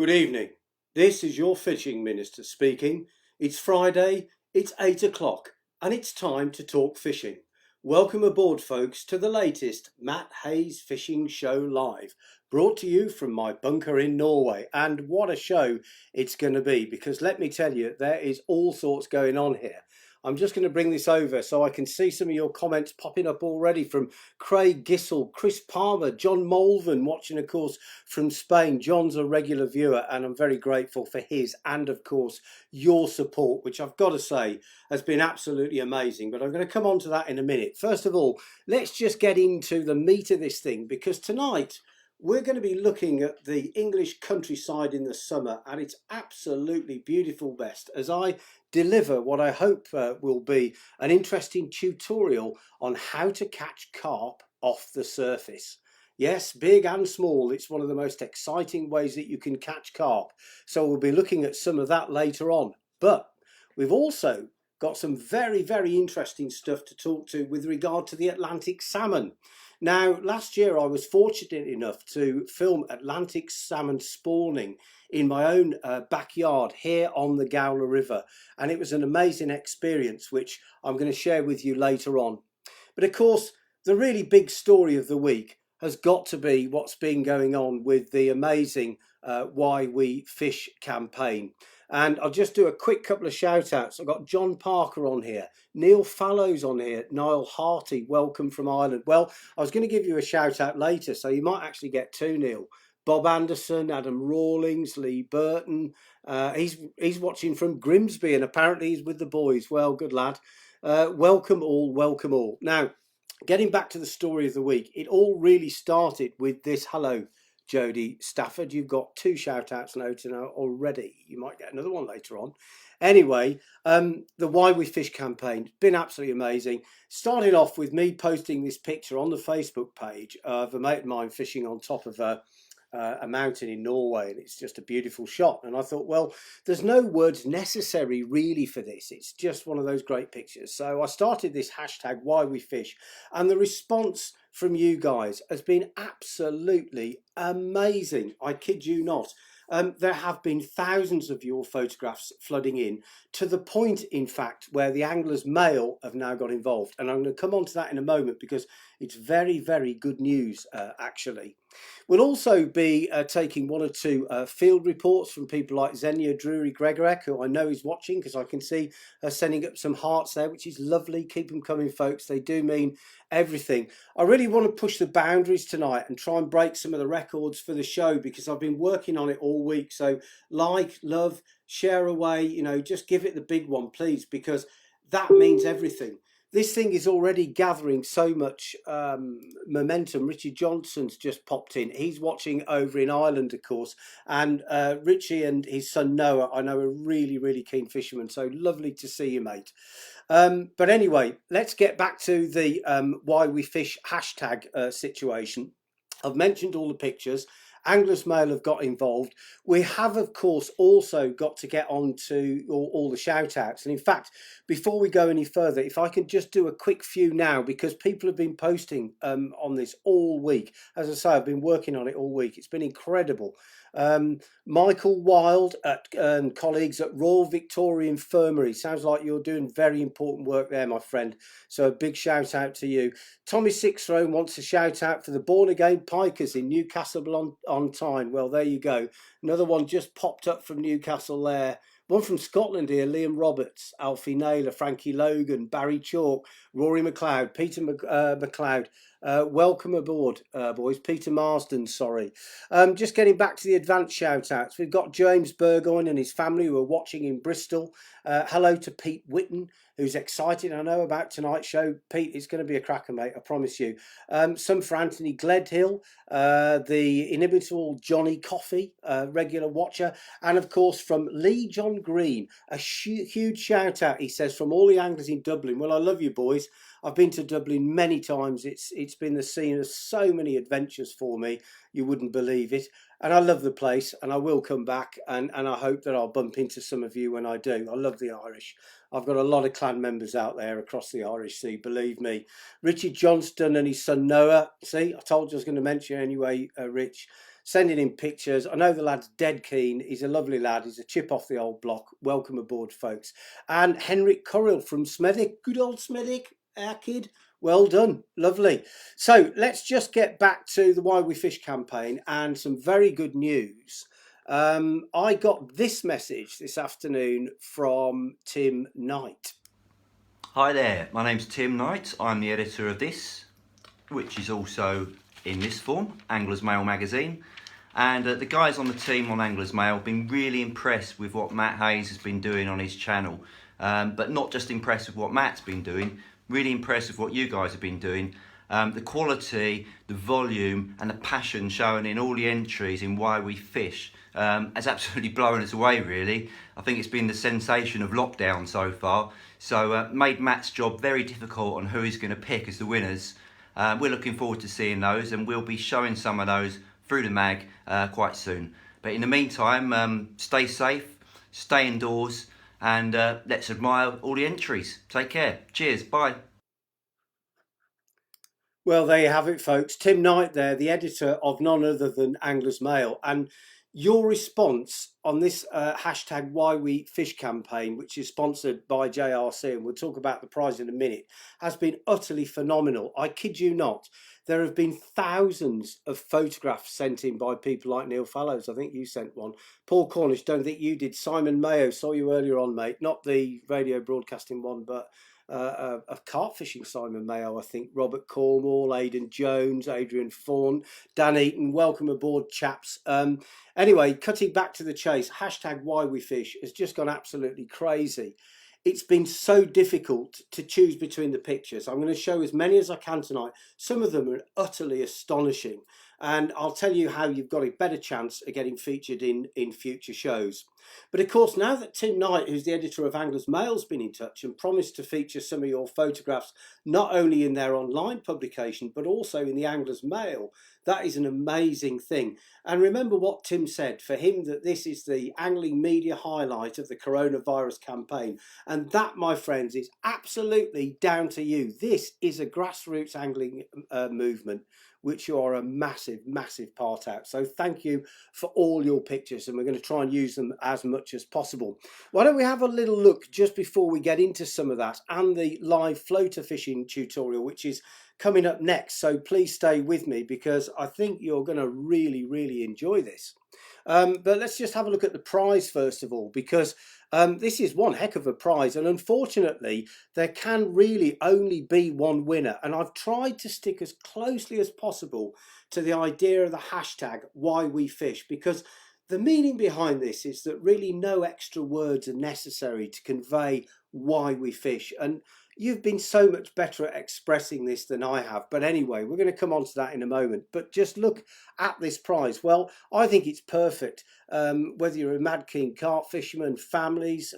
Good evening. This is your fishing minister speaking. It's Friday, it's 8 o'clock, and it's time to talk fishing. Welcome aboard, folks, to the latest Matt Hayes Fishing Show Live, brought to you from my bunker in Norway. And what a show it's going to be, because let me tell you, there is all sorts going on here. I'm just going to bring this over so I can see some of your comments popping up already from Craig Gissel, Chris Palmer, John Molven, watching, of course, from Spain. John's a regular viewer, and I'm very grateful for his and, of course, your support, which I've got to say has been absolutely amazing. But I'm going to come on to that in a minute. First of all, let's just get into the meat of this thing, because tonight we're going to be looking at the English countryside in the summer at its absolutely beautiful best as I deliver what I hope will be an interesting tutorial on how to catch carp off the surface. Yes, big and small, it's one of the most exciting ways that you can catch carp. So we'll be looking at some of that later on. But we've also got some very, very interesting stuff to talk to with regard to the Atlantic salmon. Now, last year I was fortunate enough to film Atlantic salmon spawning in my own backyard here on the Gowler River, and it was an amazing experience which I'm going to share with you later on. But of course, the really big story of the week has got to be what's been going on with the amazing Why We Fish campaign. And I'll just do a quick couple of shout outs. I've got John Parker on here, Neil Fallows on here, Niall Harty, welcome from Ireland. Well, I was going to give you a shout out later, so you might actually get two, Neil. Bob Anderson, Adam Rawlings, Lee Burton. He's watching from Grimsby, and apparently he's with the boys. Well, good lad. Welcome all, welcome all. Now, getting back to the story of the week, it all really started with this. Hello, Jodie Stafford. You've got two shout outs noted already. You might get another one later on. Anyway, the Why We Fish campaign, been absolutely amazing. Started off with me posting this picture on the Facebook page of a mate of mine fishing on top of a mountain in Norway, and it's just a beautiful shot. And I thought, well, there's no words necessary really for this. It's just one of those great pictures. So I started this hashtag Why We Fish, and the response from you guys has been absolutely amazing. I kid you not. There have been thousands of your photographs flooding in, to the point, in fact, where the Anglers Mail have now got involved. And I'm going to come on to that in a moment, because it's very, very good news, actually. We'll also be taking one or two field reports from people like Xenia Drury-Gregorek, who I know is watching, because I can see her sending up some hearts there, which is lovely. Keep them coming, folks. They do mean everything. I really want to push the boundaries tonight and try and break some of the records for the show, because I've been working on it all week. So like, love, share away, you know, just give it the big one, please, because that means everything. This thing is already gathering so much momentum. Richie Johnson's just popped in. He's watching over in Ireland, of course. And Richie and his son Noah, I know, are really, really keen fishermen. So lovely to see you, mate. But anyway, let's get back to the Why We Fish hashtag situation. I've mentioned all the pictures. Anglers Mail have got involved. We have, of course, also got to get on to all the shout outs. And in fact, before we go any further, if I can just do a quick few now, because people have been posting on this all week. As I say, I've been working on it all week. It's been incredible. Michael Wild and colleagues at Royal Victoria Infirmary. Sounds like you're doing very important work there, my friend. So a big shout out to you. Tommy Sixthrone wants a shout out for the Born Again Pikers in Newcastle on Tyne. Well, there you go. Another one just popped up from Newcastle there. One from Scotland here, Liam Roberts, Alfie Naylor, Frankie Logan, Barry Chalk, Rory McLeod, Peter McLeod. Welcome aboard, boys. Peter Marsden, sorry. Just getting back to the advanced shout-outs. We've got James Burgoyne and his family who are watching in Bristol. Hello to Pete Whitten, who's excited, I know, about tonight's show. Pete, it's going to be a cracker, mate, I promise you. Some for Anthony Gledhill, the inimitable Johnny Coffey, regular watcher, and of course from Lee John Green, a huge shout out, he says, from all the anglers in Dublin. Well, I love you, boys. I've been to Dublin many times. It's been the scene of so many adventures for me. You wouldn't believe it. And I love the place, and I will come back, and I hope that I'll bump into some of you when I do. I love the Irish. I've got a lot of clan members out there across the Irish Sea, believe me. Richard Johnston and his son Noah. See, I told you I was going to mention you anyway, Rich. Sending in pictures. I know the lad's dead keen. He's a lovely lad. He's a chip off the old block. Welcome aboard, folks. And Henrik Corrill from Smethwick. Good old Smethwick, our kid. Well done. Lovely. So let's just get back to the Why We Fish campaign and some very good news. I got this message this afternoon from Tim Knight. Hi there, my name's Tim Knight. I'm the editor of this, which is also in this form, Angler's Mail magazine. And the guys on the team on Angler's Mail have been really impressed with what Matt Hayes has been doing on his channel. But not just impressed with what Matt's been doing, really impressed with what you guys have been doing. The quality, the volume and the passion shown in all the entries in Why We Fish has absolutely blown us away, really. I think it's been the sensation of lockdown so far. So made Matt's job very difficult on who he's going to pick as the winners. We're looking forward to seeing those, and we'll be showing some of those through the mag quite soon. But in the meantime, stay safe, stay indoors, and let's admire all the entries. Take care. Cheers. Bye. Well, there you have it, folks. Tim Knight there, the editor of none other than Angler's Mail. And your response on this hashtag Why We Fish campaign, which is sponsored by JRC, and we'll talk about the prize in a minute, has been utterly phenomenal. I kid you not. There have been thousands of photographs sent in by people like Neil Fallows. I think you sent one. Paul Cornish, don't think you did. Simon Mayo, saw you earlier on, mate. Not the radio broadcasting one, but of carp fishing, Simon Mayo, I think. Robert Cornwall, Aidan Jones, Adrian Fawn, Dan Eaton. Welcome aboard, chaps. Anyway, cutting back to the chase, hashtag Why We Fish has just gone absolutely crazy. It's been so difficult to choose between the pictures. I'm going to show as many as I can tonight. Some of them are utterly astonishing, and I'll tell you how you've got a better chance of getting featured in future shows. But of course, now that Tim Knight, who's the editor of Angler's Mail, has been in touch and promised to feature some of your photographs not only in their online publication but also in the Angler's Mail, that is an amazing thing. And remember what Tim said, for him that this is the angling media highlight of the coronavirus campaign. And that, my friends, is absolutely down to you. This is a grassroots angling movement, which you are a massive, massive part out. So thank you for all your pictures, and we're going to try and use them as much as possible. Why don't we have a little look just before we get into some of that and the live floater fishing tutorial, which is coming up next. So please stay with me because I think you're going to really, really enjoy this. But let's just have a look at the prize first of all, because this is one heck of a prize, and unfortunately there can really only be one winner, and I've tried to stick as closely as possible to the idea of the hashtag Why We Fish, because the meaning behind this is that really no extra words are necessary to convey why we fish, and you've been so much better at expressing this than I have. But anyway, we're going to come on to that in a moment. But just look at this prize. Well, I think it's perfect. Whether you're a mad keen carp fisherman, families,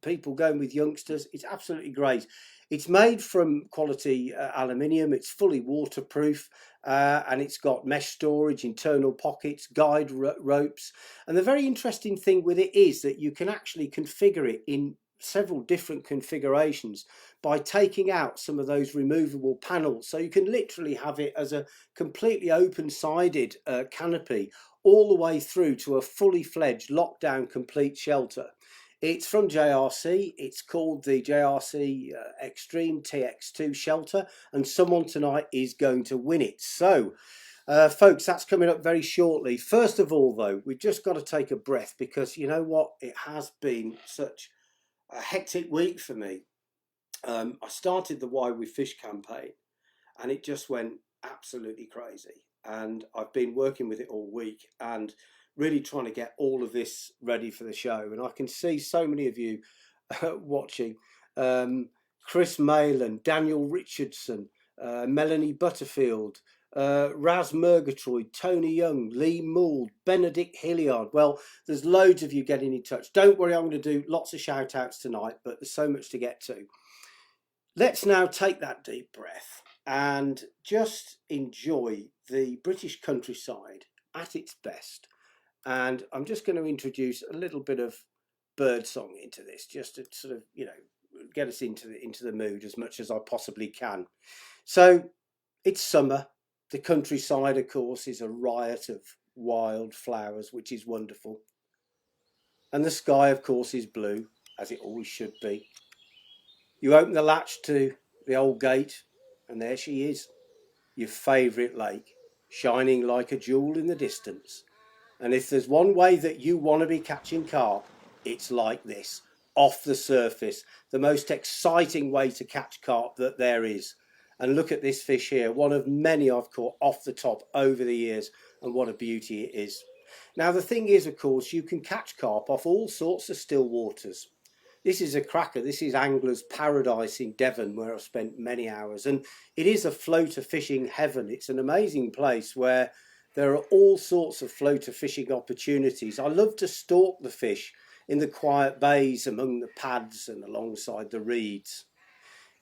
people going with youngsters, it's absolutely great. It's made from quality aluminium. It's fully waterproof, and it's got mesh storage, internal pockets, guide ropes. And the very interesting thing with it is that you can actually configure it in several different configurations by taking out some of those removable panels. So you can literally have it as a completely open-sided canopy all the way through to a fully fledged lockdown complete shelter. It's from JRC. It's called the JRC Extreme TX2 shelter, and someone tonight is going to win it. So folks, that's coming up very shortly. First of all, though, we've just got to take a breath, because you know what, it has been such a hectic week for me. I started the Why We Fish campaign and it just went absolutely crazy, and I've been working with it all week and really trying to get all of this ready for the show. And I can see so many of you watching. Chris Mayland, Daniel Richardson, Melanie Butterfield, Raz Murgatroyd, Tony Young, Lee Mould, Benedict Hilliard. Well, there's loads of you getting in touch. Don't worry, I'm going to do lots of shout outs tonight, but there's so much to get to. Let's now take that deep breath and just enjoy the British countryside at its best. And I'm just going to introduce a little bit of bird song into this, just to sort of, get us into the mood as much as I possibly can. So it's summer. The countryside, of course, is a riot of wild flowers, which is wonderful. And the sky, of course, is blue, as it always should be. You open the latch to the old gate, and there she is, your favourite lake, shining like a jewel in the distance. And if there's one way that you want to be catching carp, it's like this, off the surface, the most exciting way to catch carp that there is. And look at this fish here, one of many I've caught off the top over the years, and what a beauty it is. Now the thing is, of course, you can catch carp off all sorts of still waters. This is a cracker. This is Angler's Paradise in Devon, where I've spent many hours. And it is a floater fishing heaven. It's an amazing place where there are all sorts of floater fishing opportunities. I love to stalk the fish in the quiet bays among the pads and alongside the reeds.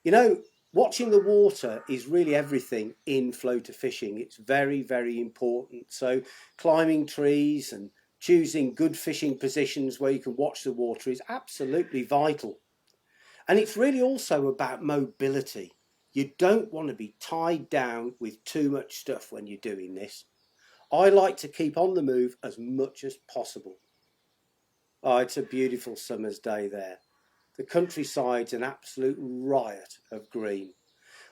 You know, watching the water is really everything in floater fishing. It's very, very important. So climbing trees and choosing good fishing positions where you can watch the water is absolutely vital. And it's really also about mobility. You don't want to be tied down with too much stuff when you're doing this. I like to keep on the move as much as possible. Oh, it's a beautiful summer's day there. The countryside's an absolute riot of green.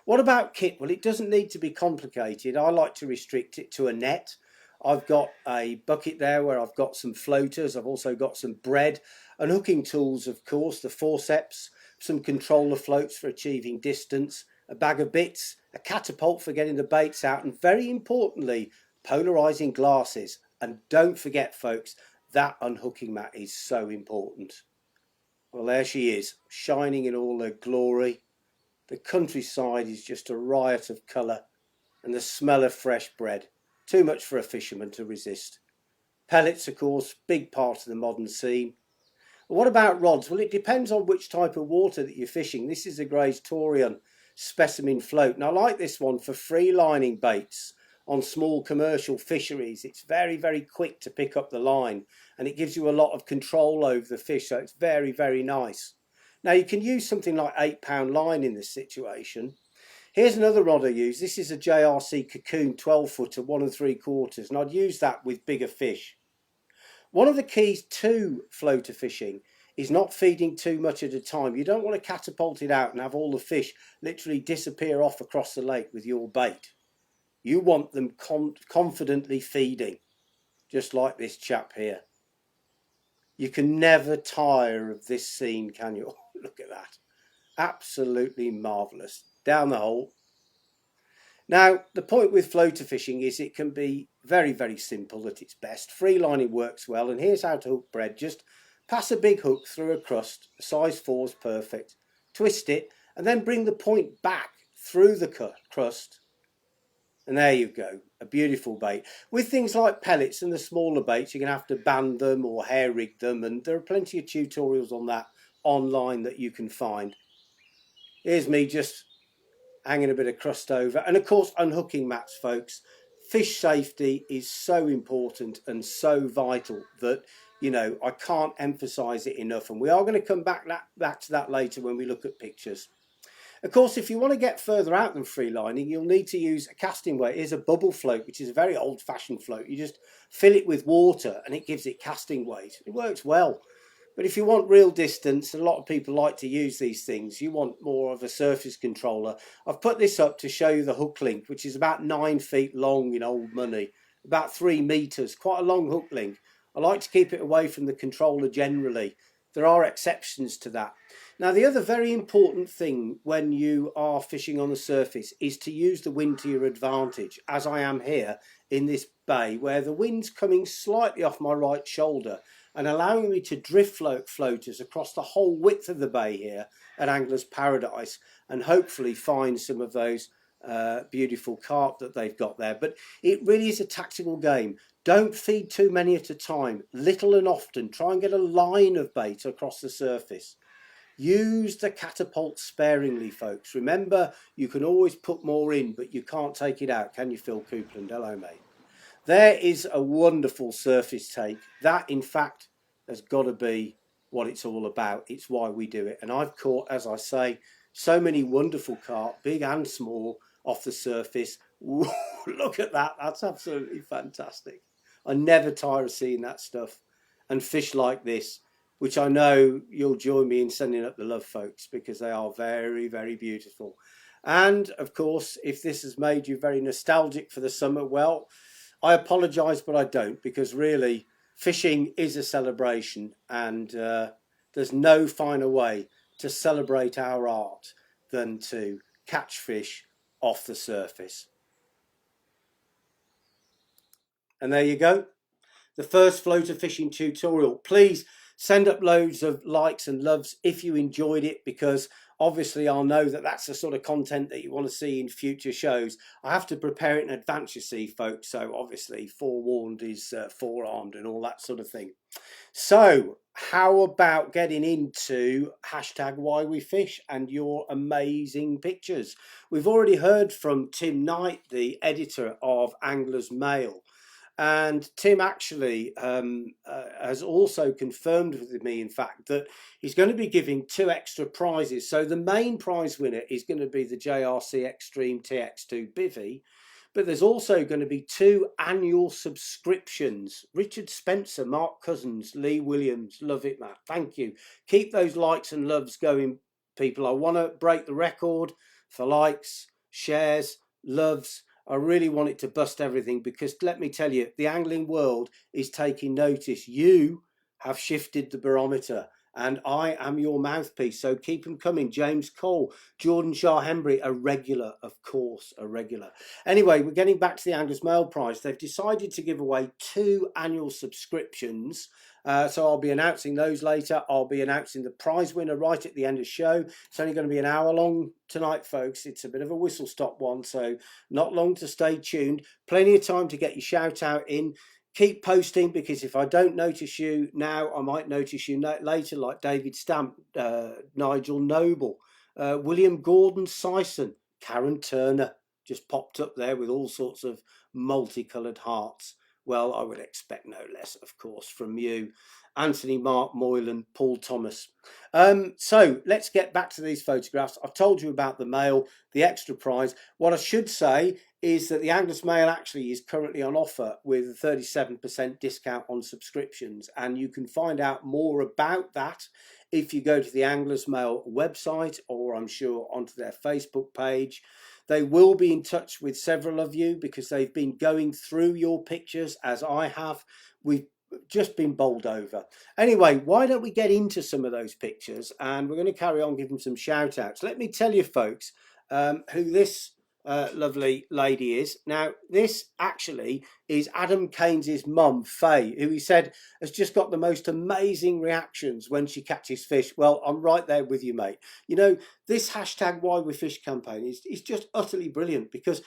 What about kit? Well, it doesn't need to be complicated. I like to restrict it to a net. I've got a bucket there where I've got some floaters. I've also got some bread and hooking tools, of course, the forceps, some controller floats for achieving distance, a bag of bits, a catapult for getting the baits out, and very importantly, polarizing glasses. And don't forget, folks, that unhooking mat is so important. Well, there she is, shining in all her glory. The countryside is just a riot of colour, and the smell of fresh bread, too much for a fisherman to resist. Pellets, of course, big part of the modern scene. What about rods? Well, it depends on which type of water that you're fishing. This is a Gray's Torion specimen float. Now, I like this one for free lining baits on small commercial fisheries. It's very, very quick to pick up the line, and it gives you a lot of control over the fish, so it's very, very nice. Now, you can use something like 8-pound line in this situation. Here's another rod I use. This is a JRC Cocoon 12-footer, 1 3/4, and I'd use that with bigger fish. One of the keys to floater fishing is not feeding too much at a time. You don't want to catapult it out and have all the fish literally disappear off across the lake with your bait. You want them confidently feeding, just like this chap here. You can never tire of this scene, can you? Look at that. Absolutely marvellous. Down the hole. Now, the point with floater fishing is it can be very, very simple at its best. Free lining works well, and here's how to hook bread. Just pass a big hook through a crust. A size 4 is perfect. Twist it, and then bring the point back through the crust. And there you go, a beautiful bait. With things like pellets and the smaller baits, you're going to have to band them or hair rig them, and there are plenty of tutorials on that online that you can find. Here's me just hanging a bit of crust over. And of course, unhooking mats, folks. Fish safety is so important and so vital that, I can't emphasize it enough. And we are going to come back to that later when we look at pictures. Of course, if you want to get further out than free lining, you'll need to use a casting weight. Here's a bubble float, which is a very old-fashioned float. You just fill it with water and it gives it casting weight. It works well. But if you want real distance, a lot of people like to use these things. You want more of a surface controller. I've put this up to show you the hook link, which is about 9 feet long in old money, about 3 meters, quite a long hook link. I like to keep it away from the controller generally. There are exceptions to that. Now, the other very important thing when you are fishing on the surface is to use the wind to your advantage, as I am here in this bay, where the wind's coming slightly off my right shoulder and allowing me to drift floaters across the whole width of the bay here at Angler's Paradise, and hopefully find some of those beautiful carp that they've got there. But it really is a tactical game. Don't feed too many at a time, little and often. Try and get a line of bait across the surface. Use the catapult sparingly, folks. Remember, you can always put more in, but you can't take it out, can you, Phil Coupland? Hello, mate. There is a wonderful surface take. That, in fact, has got to be what it's all about. It's why we do it. And I've caught, as I say, so many wonderful carp, big and small, off the surface. Ooh, look at that. That's absolutely fantastic. I never tire of seeing that stuff. And fish like this, which I know you'll join me in sending up the love, folks, because they are very, very beautiful. And, of course, if this has made you very nostalgic for the summer, well, I apologise, but I don't, because really fishing is a celebration, and there's no finer way to celebrate our art than to catch fish off the surface. And there you go. The first floater fishing tutorial. Please send up loads of likes and loves if you enjoyed it, because obviously I'll know that that's the sort of content that you want to see in future shows. I have to prepare it in advance, you see, folks, so obviously forewarned is forearmed and all that sort of thing. So how about getting into hashtag why we fish and your amazing pictures? We've already heard from Tim Knight, the editor of Angler's Mail. And Tim actually has also confirmed with me, in fact, that he's going to be giving 2 extra prizes. So the main prize winner is going to be the JRC Extreme TX2 Bivvy, but there's also going to be 2 annual subscriptions. Richard Spencer, Mark Cousins, Lee Williams. Love it, Matt. Thank you. Keep those likes and loves going, people. I want to break the record for likes, shares, loves. I really want it to bust everything, because let me tell you, the angling world is taking notice. You have shifted the barometer, and I am your mouthpiece. So keep them coming. James Cole, Jordan Shah Hembry, a regular, of course, a regular. Anyway, we're getting back to the Angler's Mail prize. They've decided to give away 2 annual subscriptions. So I'll be announcing those later. I'll be announcing the prize winner right at the end of the show. It's only going to be an hour long tonight, folks. It's a bit of a whistle stop one, so not long to stay tuned. Plenty of time to get your shout out in. Keep posting, because if I don't notice you now, I might notice you later, like David Stamp, Nigel Noble, William Gordon Sison, Karen Turner just popped up there with all sorts of multicoloured hearts. Well, I would expect no less, of course, from you, Anthony, Mark Moylan, Paul Thomas. So let's get back to these photographs. I've told you about the mail, the extra prize. What I should say is that the Angler's Mail actually is currently on offer with a 37% discount on subscriptions, and you can find out more about that if you go to the Angler's Mail website, or I'm sure onto their Facebook page. They will be in touch with several of you, because they've been going through your pictures as I have. We've just been bowled over. Anyway, why don't we get into some of those pictures, and we're going to carry on giving some shout outs. Let me tell you, folks, who this lovely lady is. Now, this actually is Adam Keynes's mum, Faye, who he said has just got the most amazing reactions when she catches fish. Well, I'm right there with you, mate. You know, this hashtag Why We Fish campaign is just utterly brilliant, because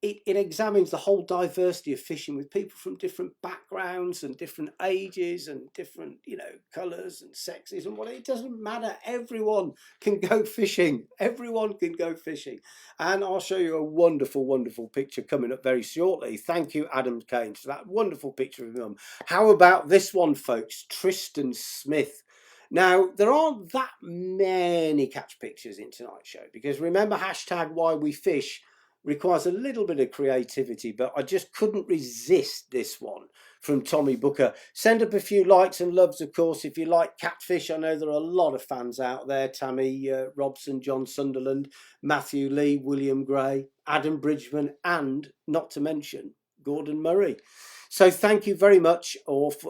it examines the whole diversity of fishing with people from different backgrounds and different ages and different, you know, colours and sexes and what. It doesn't matter. Everyone can go fishing. Everyone can go fishing. And I'll show you a wonderful, wonderful picture coming up very shortly. Thank you, Adam Keynes, for that wonderful picture of mum. How about this one, folks? Tristan Smith. Now, there aren't that many catch pictures in tonight's show, because remember, hashtag Why We Fish requires a little bit of creativity, but I just couldn't resist this one from Tommy Booker. Send up a few likes and loves, of course, if you like catfish. I know there are a lot of fans out there. Tammy Robson, John Sunderland, Matthew Lee, William Gray, Adam Bridgman, and not to mention Gordon Murray. So thank you very much,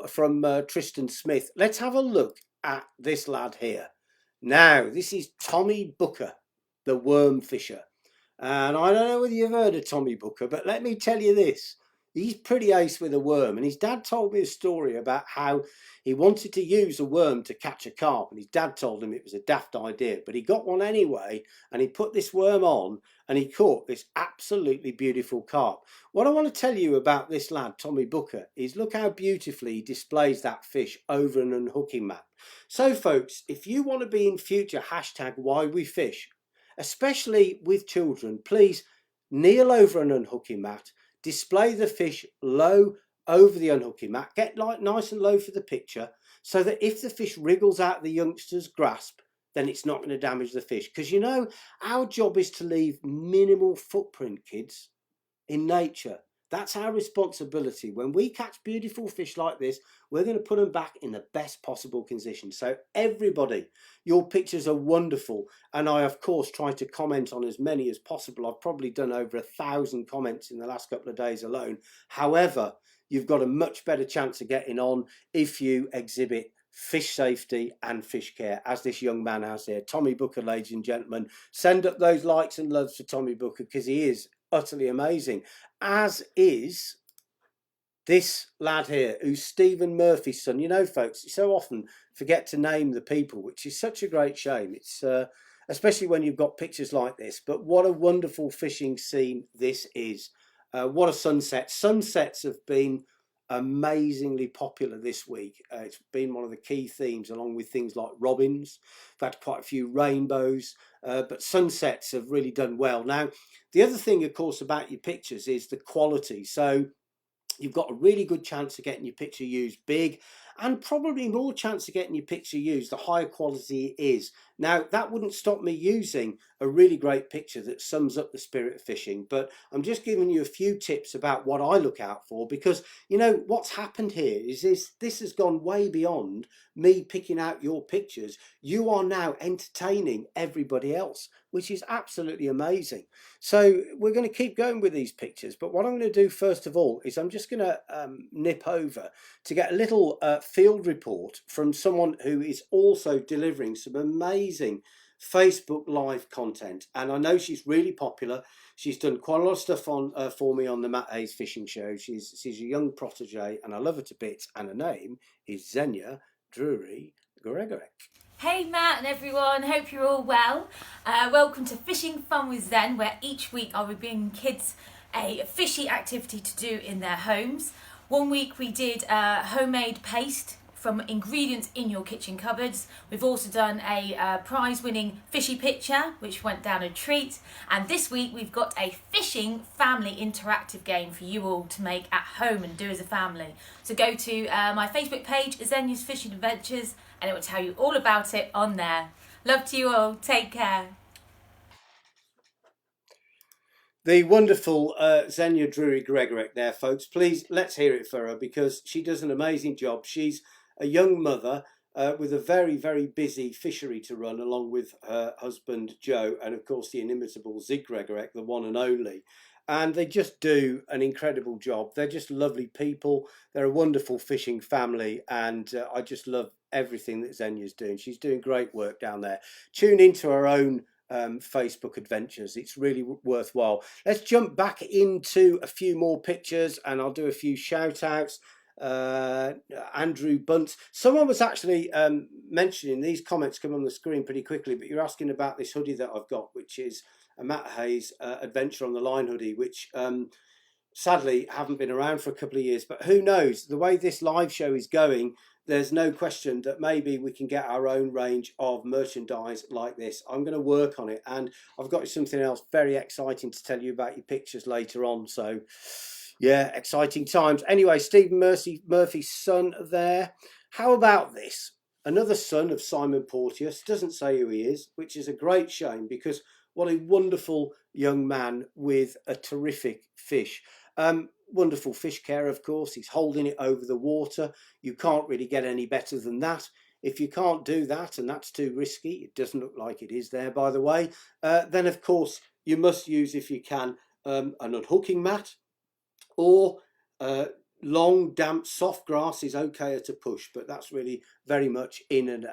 from Tristan Smith. Let's have a look at this lad here. Now, this is Tommy Booker, the worm fisher. And I don't know whether you've heard of Tommy Booker, but let me tell you this. He's pretty ace with a worm, and his dad told me a story about how he wanted to use a worm to catch a carp, and his dad told him it was a daft idea, but he got one anyway, and he put this worm on, and he caught this absolutely beautiful carp. What I want to tell you about this lad, Tommy Booker, is look how beautifully he displays that fish over an unhooking mat. So folks, if you want to be in future hashtag why we fish, especially with children, please kneel over an unhooking mat, display the fish low over the unhooking mat, get like nice and low for the picture, so that if the fish wriggles out of the youngster's grasp, then it's not going to damage the fish. Because you know, our job is to leave minimal footprint, kids, in nature. That's our responsibility. When we catch beautiful fish like this, we're going to put them back in the best possible condition. So everybody, your pictures are wonderful. And I, of course, try to comment on as many as possible. I've probably done over 1,000 comments in the last couple of days alone. However, you've got a much better chance of getting on if you exhibit fish safety and fish care, as this young man has here. Tommy Booker, ladies and gentlemen. Send up those likes and loves for Tommy Booker, because he is utterly amazing, as is this lad here, who's Stephen Murphy's son. You know, folks, you so often forget to name the people, which is such a great shame. It's especially when you've got pictures like this. But what a wonderful fishing scene this is. What a sunset. Sunsets have been amazingly popular this week. It's been one of the key themes, along with things like robins. We've had quite a few rainbows, but sunsets have really done well. Now, the other thing, of course, about your pictures is the quality. So you've got a really good chance of getting your picture used big, and probably more chance of getting your picture used the higher quality it is. Now, that wouldn't stop me using a really great picture that sums up the spirit of fishing, but I'm just giving you a few tips about what I look out for, because, you know, what's happened here is this has gone way beyond me picking out your pictures. You are now entertaining everybody else, which is absolutely amazing. So we're going to keep going with these pictures, but what I'm going to do first of all is I'm just going to nip over to get a little field report from someone who is also delivering some amazing Facebook live content, and I know she's really popular. She's done quite a lot of stuff on for me on the Matt Hayes Fishing Show. She's a young protege, and I love her to bits. And her name is Xenia Drury Gregorek. Hey Matt and everyone, hope you're all well. Welcome to Fishing Fun with Zen, where each week I'll be bringing kids a fishy activity to do in their homes. One week we did homemade paste from ingredients in your kitchen cupboards. We've also done a prize-winning fishy picture, which went down a treat. And this week we've got a fishing family interactive game for you all to make at home and do as a family. So go to my Facebook page, Xenia's Fishing Adventures, and it will tell you all about it on there. Love to you all. Take care. The wonderful Xenia Drury Gregorek there, folks. Please, let's hear it for her, because she does an amazing job. She's a young mother with a very, very busy fishery to run, along with her husband, Joe, and of course the inimitable Zig Gregorek, the one and only. And they just do an incredible job. They're just lovely people. They're a wonderful fishing family, and I just love everything that Xenia's doing. She's doing great work down there. Tune into her own Facebook adventures. It's really worthwhile. Let's jump back into a few more pictures, and I'll do a few shout outs. Andrew Bunt, someone was actually mentioning, these comments come on the screen pretty quickly, but you're asking about this hoodie that I've got, which is a Matt Hayes Adventure on the Line hoodie, which sadly haven't been around for a couple of years, but who knows, the way this live show is going, there's no question that maybe we can get our own range of merchandise like this. I'm going to work on it, and I've got something else very exciting to tell you about your pictures later on. So yeah, exciting times. Anyway, Stephen Murphy's son there. How about this? Another son of Simon Porteous, doesn't say who he is, which is a great shame, because what a wonderful young man with a terrific fish. Wonderful fish care, of course. He's holding it over the water. You can't really get any better than that. If you can't do that, and that's too risky, it doesn't look like it is there, by the way, then of course you must use, if you can, an unhooking mat, or long, damp, soft grass is okay at a push, but that's really very much in an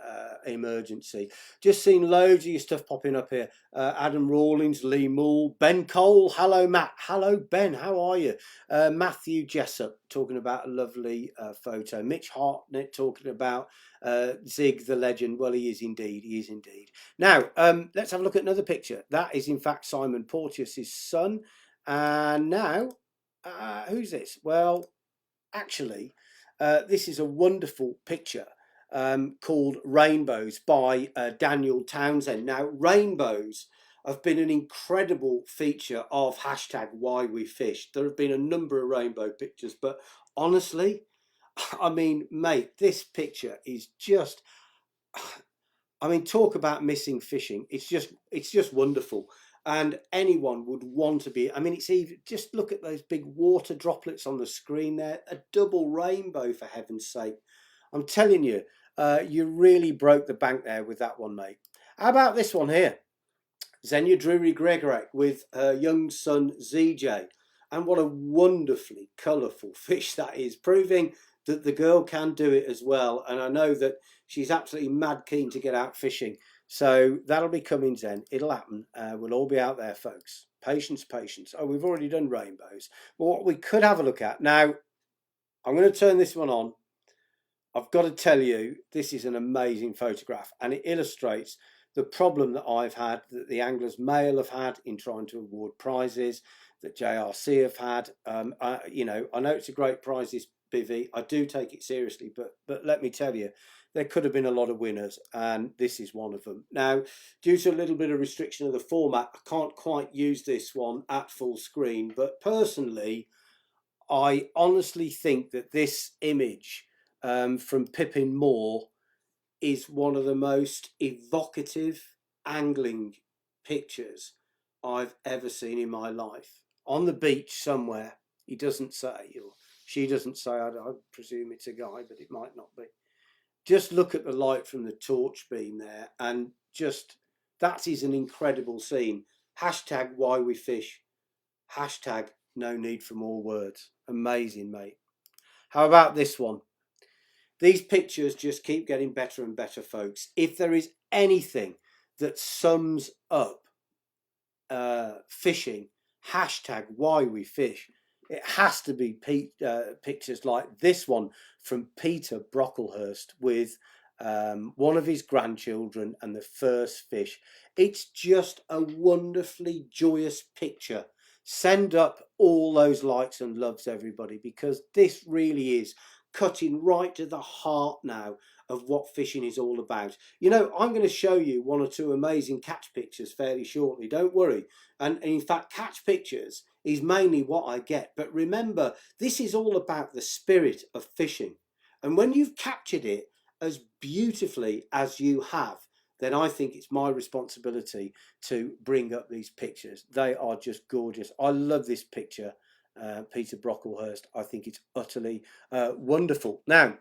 emergency. Just seen loads of your stuff popping up here. Adam Rawlings, Lee Moore, Ben Cole. Hello, Matt. Hello, Ben. How are you? Matthew Jessup talking about a lovely photo. Mitch Hartnett talking about Zig the legend. Well, he is indeed. He is indeed. Now, let's have a look at another picture. That is, in fact, Simon Porteous' son. And now, who's this? Well, actually, this is a wonderful picture called Rainbows by Daniel Townsend. Now, rainbows have been an incredible feature of hashtag Why We Fish. There have been a number of rainbow pictures, but honestly, I mean, mate, this picture is just, I mean, talk about missing fishing. It's just wonderful. And anyone would want to be, I mean, it's even, just look at those big water droplets on the screen there, a double rainbow for heaven's sake. I'm telling you, you really broke the bank there with that one, mate. How about this one here? Xenia Drury-Gregorek with her young son ZJ. And what a wonderfully colourful fish that is, proving that the girl can do it as well. And I know that she's absolutely mad keen to get out fishing. So that'll be coming, Zen. It'll happen. We'll all be out there, folks. Patience, patience. Oh, we've already done rainbows. But what we could have a look at now, I'm going to turn this one on. I've got to tell you, this is an amazing photograph, and it illustrates the problem that I've had, that the Anglers Mail have had in trying to award prizes, that JRC have had. You know, I know it's a great prize, this bivvy. I do take it seriously, but let me tell you, there could have been a lot of winners, and this is one of them. Now, due to a little bit of restriction of the format, I can't quite use this one at full screen, but personally, I honestly think that this image from Pippin Moore is one of the most evocative angling pictures I've ever seen in my life. On the beach somewhere, he doesn't say, or she doesn't say, I presume it's a guy, but it might not be. Just look at the light from the torch beam there, and just, that is an incredible scene. Hashtag Why We Fish. Hashtag no need for more words. Amazing, mate. How about this one? These pictures just keep getting better and better, folks. If there is anything that sums up fishing, hashtag Why We Fish, it has to be pictures like this one from Peter Brocklehurst with one of his grandchildren and the first fish. It's just a wonderfully joyous picture. Send up all those likes and loves, everybody, because this really is cutting right to the heart now of what fishing is all about. You know, I'm going to show you one or two amazing catch pictures fairly shortly, don't worry. And in fact, catch pictures is mainly what I get. But remember, this is all about the spirit of fishing. And when you've captured it as beautifully as you have, then I think it's my responsibility to bring up these pictures. They are just gorgeous. I love this picture. Peter Brocklehurst. I think it's utterly wonderful. Now,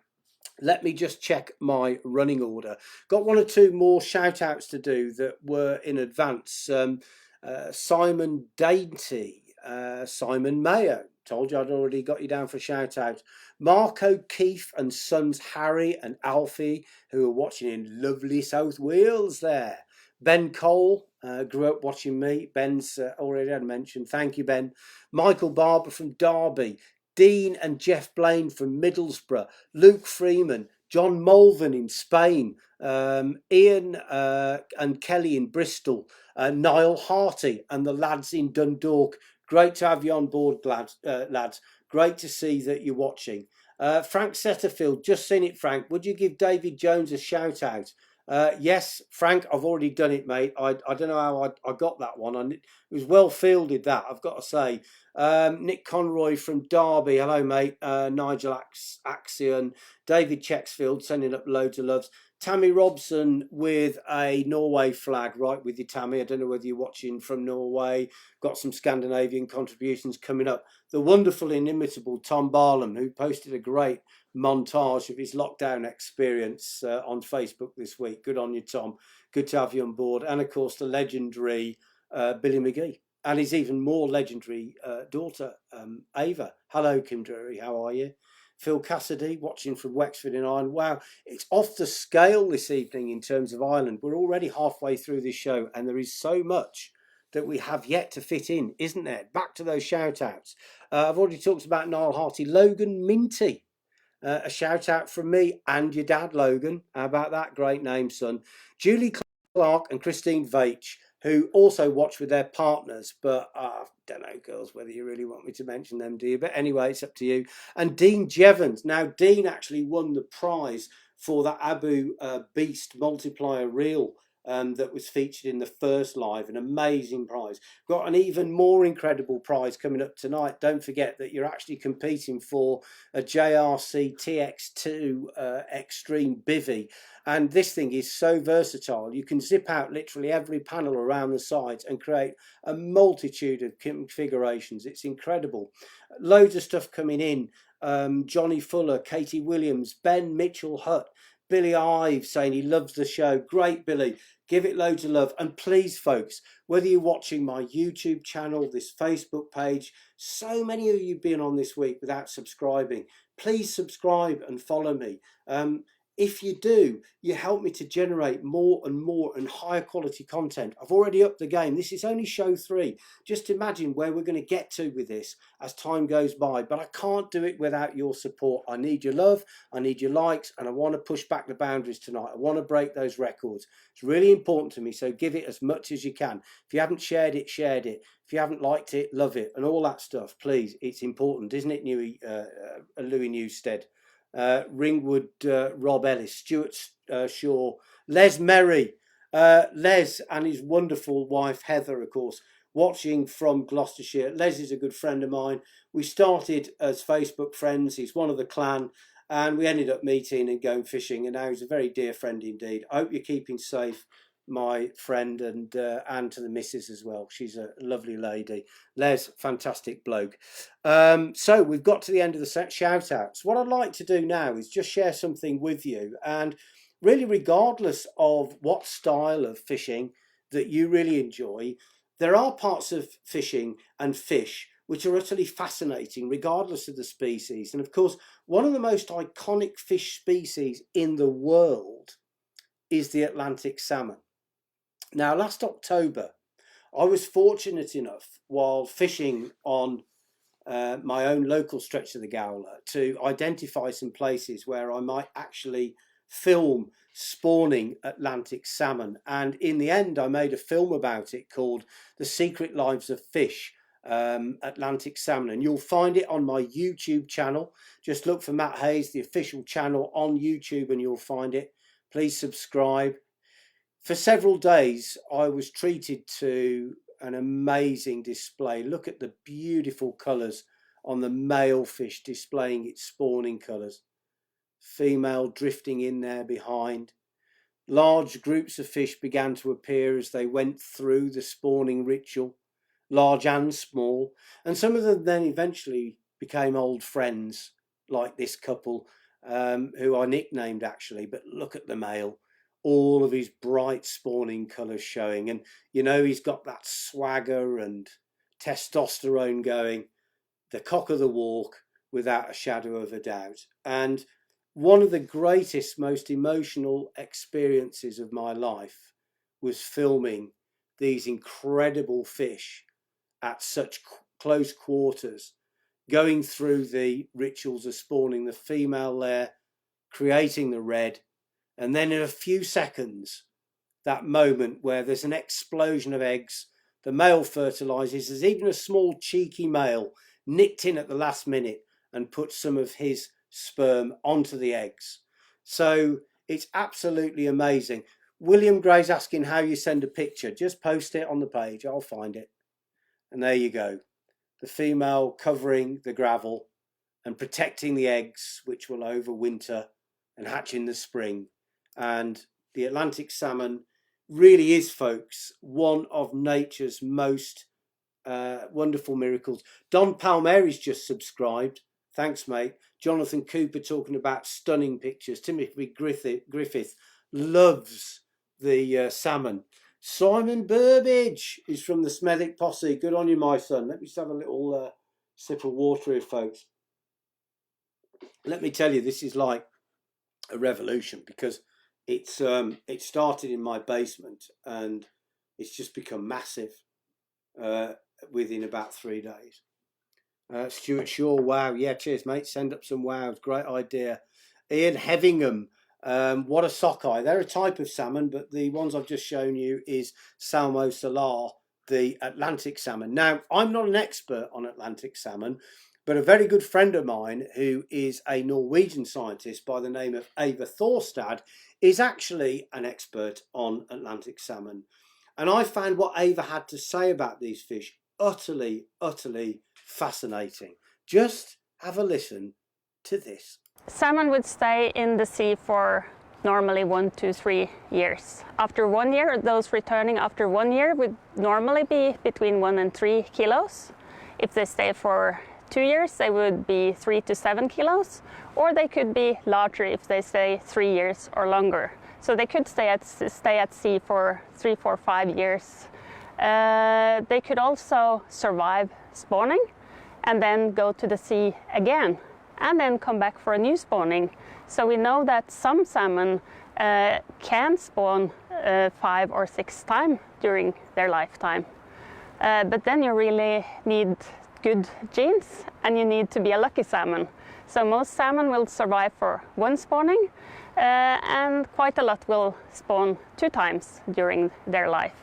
let me just check my running order. Got one or two more shout outs to do that were in advance. Simon Dainty, Simon Mayo. Told you I'd already got you down for a shout out. Mark O'Keefe and sons Harry and Alfie, who are watching in lovely South Wales there. Ben Cole grew up watching me. Ben's already had mentioned. Thank you, Ben. Michael Barber from Derby. Dean and Jeff Blaine from Middlesbrough. Luke Freeman. John Mulvin in Spain. Ian and Kelly in Bristol. Niall Harty and the lads in Dundalk. Great to have you on board, lads. Great to see that you're watching. Frank Setterfield. Just seen it, Frank. Would you give David Jones a shout out? Yes, Frank, I've already done it, mate. I don't know how I got that one. It was well fielded, that, I've got to say. Nick Conroy from Derby. Hello, mate. Nigel Axion. David Checksfield sending up loads of loves. Tammy Robson with a Norway flag. Right with you, Tammy. I don't know whether you're watching from Norway. Got some Scandinavian contributions coming up. The wonderful, inimitable Tom Barlam, who posted a great montage of his lockdown experience on Facebook this week. Good on you, Tom. Good to have you on board. And of course, the legendary Billy McGee. and his even more legendary daughter, Ava. Hello, Kim Drury, how are you? Phil Cassidy, watching from Wexford in Ireland. Wow, it's off the scale this evening in terms of Ireland. We're already halfway through this show, and there is so much that we have yet to fit in, isn't there? Back to those shout outs. I've already talked about Niall Harty. Logan Minty, a shout out from me and your dad, Logan. How about that? Great name, son. Julie Clark and Christine Veitch, who also watch with their partners, but I don't know, girls, whether you really want me to mention them, do you? But anyway, it's up to you. And Dean Jevons. Now, Dean actually won the prize for that Abu Beast multiplier reel that was featured in the first live, an amazing prize. Got an even more incredible prize coming up tonight. Don't forget that you're actually competing for a JRC TX2 Extreme Bivy. And this thing is so versatile. You can zip out literally every panel around the sides and create a multitude of configurations. It's incredible. Loads of stuff coming in. Johnny Fuller, Katie Williams, Ben Mitchell Hutt, Billy Ives saying he loves the show. Great, Billy. Give it loads of love. And please, folks, whether you're watching my YouTube channel, this Facebook page, so many of you been on this week without subscribing. Please subscribe and follow me. If you do, you help me to generate more and higher quality content. I've already upped the game. This is only show 3. Just imagine where we're going to get to with this as time goes by. But I can't do it without your support. I need your love, I need your likes, and I want to push back the boundaries tonight. I want to break those records. It's really important to me, so give it as much as you can. If you haven't shared it, shared it. If you haven't liked it, love it, and all that stuff, please. It's important, isn't it, Louis Newstead? Ringwood, Rob Ellis, Stuart Shaw, Les Merry, Les and his wonderful wife Heather, of course, watching from Gloucestershire. Les is a good friend of mine. We started as Facebook friends. He's one of the clan, and we ended up meeting and going fishing, and now he's a very dear friend indeed. I hope you're keeping safe, my friend, and to the missus as well. She's a lovely lady. Les, fantastic bloke. So we've got to the end of the set shout outs. What I'd like to do now is just share something with you, and really regardless of what style of fishing that you really enjoy, there are parts of fishing and fish which are utterly fascinating regardless of the species. And of course, one of the most iconic fish species in the world is the Atlantic salmon. Now, last October, I was fortunate enough, while fishing on my own local stretch of the Gowler, to identify some places where I might actually film spawning Atlantic salmon. And in the end, I made a film about it called The Secret Lives of Fish, Atlantic Salmon. And you'll find it on my YouTube channel. Just look for Matt Hayes, the official channel on YouTube, and you'll find it. Please subscribe. For several days, I was treated to an amazing display. Look at the beautiful colours on the male fish displaying its spawning colours. Female drifting in there behind. Large groups of fish began to appear as they went through the spawning ritual, large and small. And some of them then eventually became old friends, like this couple, who I nicknamed actually. But look at the male. All of his bright spawning colours showing, and he's got that swagger and testosterone going, the cock of the walk without a shadow of a doubt. And one of the greatest, most emotional experiences of my life was filming these incredible fish at such close quarters, going through the rituals of spawning, the female there creating the red. And then in a few seconds, that moment where there's an explosion of eggs, the male fertilises, there's even a small cheeky male nicked in at the last minute and put some of his sperm onto the eggs. So it's absolutely amazing. William Gray's asking how you send a picture. Just post it on the page, I'll find it. And there you go. The female covering the gravel and protecting the eggs, which will overwinter and hatch in the spring. And the Atlantic salmon really is, folks, one of nature's most wonderful miracles. Don Palmieri's just subscribed. Thanks, mate. Jonathan Cooper talking about stunning pictures. Timothy Griffith loves the salmon. Simon Burbage is from the Smethwick Posse. Good on you, my son. Let me just have a little sip of water here, folks. Let me tell you, this is like a revolution, because it started in my basement and it's just become massive within about 3 days. Stuart Shaw, wow, yeah, cheers, mate. Send up some wows, great idea. Ian Hevingham, what a sockeye. They're a type of salmon, but the ones I've just shown you is Salmo solar, the Atlantic salmon. Now, I'm not an expert on Atlantic salmon, but a very good friend of mine who is a Norwegian scientist by the name of Ava Thorstad is actually an expert on Atlantic salmon. And I found what Ava had to say about these fish utterly, utterly fascinating. Just have a listen to this. Salmon would stay in the sea for normally 1 to 3 years. After 1 year, those returning after 1 year would normally be between 1 and 3 kilos. If they stay for 2 years, they would be 3 to 7 kilos, or they could be larger if they stay 3 years or longer. So they could stay at sea for 3, 4, 5 years. They could also survive spawning and then go to the sea again and then come back for a new spawning. So we know that some salmon can spawn 5 or 6 times during their lifetime. But then you really need good genes and you need to be a lucky salmon. So most salmon will survive for 1 spawning and quite a lot will spawn 2 times during their life.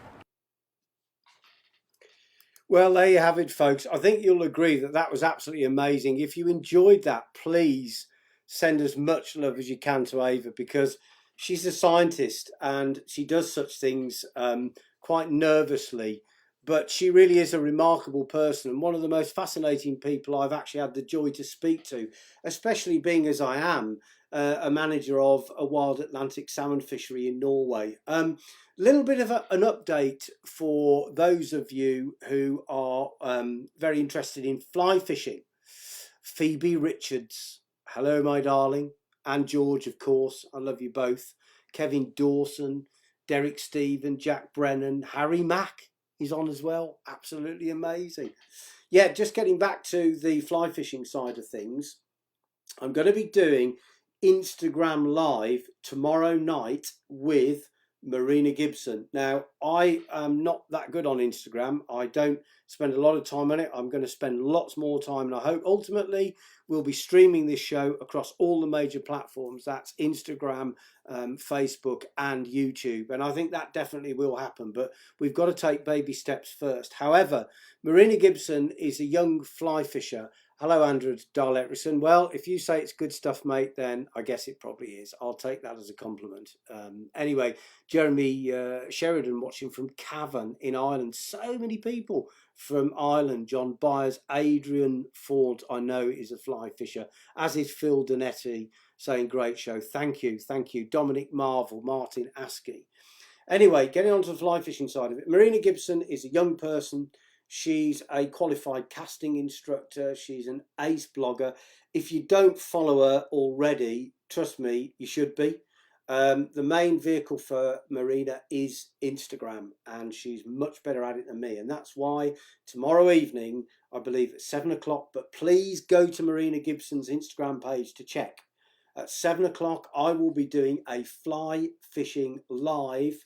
Well, there you have it, folks. I think you'll agree that that was absolutely amazing. If you enjoyed that, please send as much love as you can to Ava, because she's a scientist and she does such things quite nervously, but she really is a remarkable person and one of the most fascinating people I've actually had the joy to speak to, especially being as I am a manager of a wild Atlantic salmon fishery in Norway. Little bit of an update for those of you who are very interested in fly fishing. Phoebe Richards, hello my darling, and George, of course, I love you both. Kevin Dawson, Derek Stephen, Jack Brennan, Harry Mack, he's on as well, absolutely amazing. Yeah, just getting back to the fly fishing side of things, I'm going to be doing Instagram live tomorrow night with Marina Gibson. Now, I am not that good on Instagram. I don't spend a lot of time on it. I'm going to spend lots more time, and I hope ultimately we'll be streaming this show across all the major platforms. That's Instagram, Facebook and YouTube. And I think that definitely will happen, but we've got to take baby steps first. However, Marina Gibson is a young fly fisher. Hello, Andrew Darletterson. Well, if you say it's good stuff, mate, then I guess it probably is. I'll take that as a compliment. Anyway, Jeremy Sheridan watching from Cavan in Ireland. So many people from Ireland. John Byers, Adrian Ford, I know, is a fly fisher, as is Phil Donetti, saying great show. Thank you, thank you. Dominic Marvel, Martin Askey. Anyway, getting on to the fly fishing side of it. Marina Gibson is a young person. She's a qualified casting instructor. She's an ace blogger. If you don't follow her already, trust me, you should be. The main vehicle for Marina is Instagram, and she's much better at it than me. And that's why tomorrow evening, I believe at 7 o'clock, but please go to Marina Gibson's Instagram page to check. At 7 o'clock, I will be doing a fly fishing live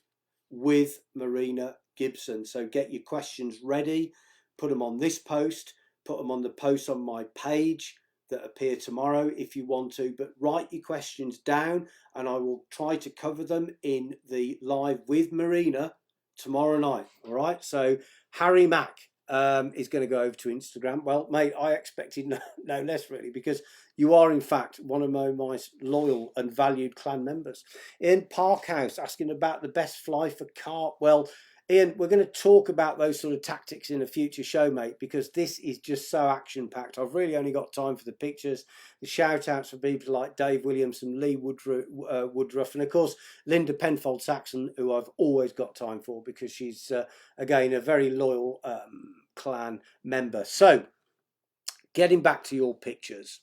with Marina Gibson. So get your questions ready, put them on this post, put them on the post on my page that appear tomorrow if you want to, but write your questions down and I will try to cover them in the live with Marina tomorrow night. All right, so Harry Mack is going to go over to Instagram. Well, mate, I expected no less, really, because you are in fact one of my most loyal and valued clan members. Ian Parkhouse asking about the best fly for carp. Well, Ian, we're going to talk about those sort of tactics in a future show, mate, because this is just so action-packed. I've really only got time for the pictures, the shout-outs for people like Dave Williamson, Lee Woodruff, and, of course, Linda Penfold-Saxon, who I've always got time for because she's, again, a very loyal clan member. So, getting back to your pictures,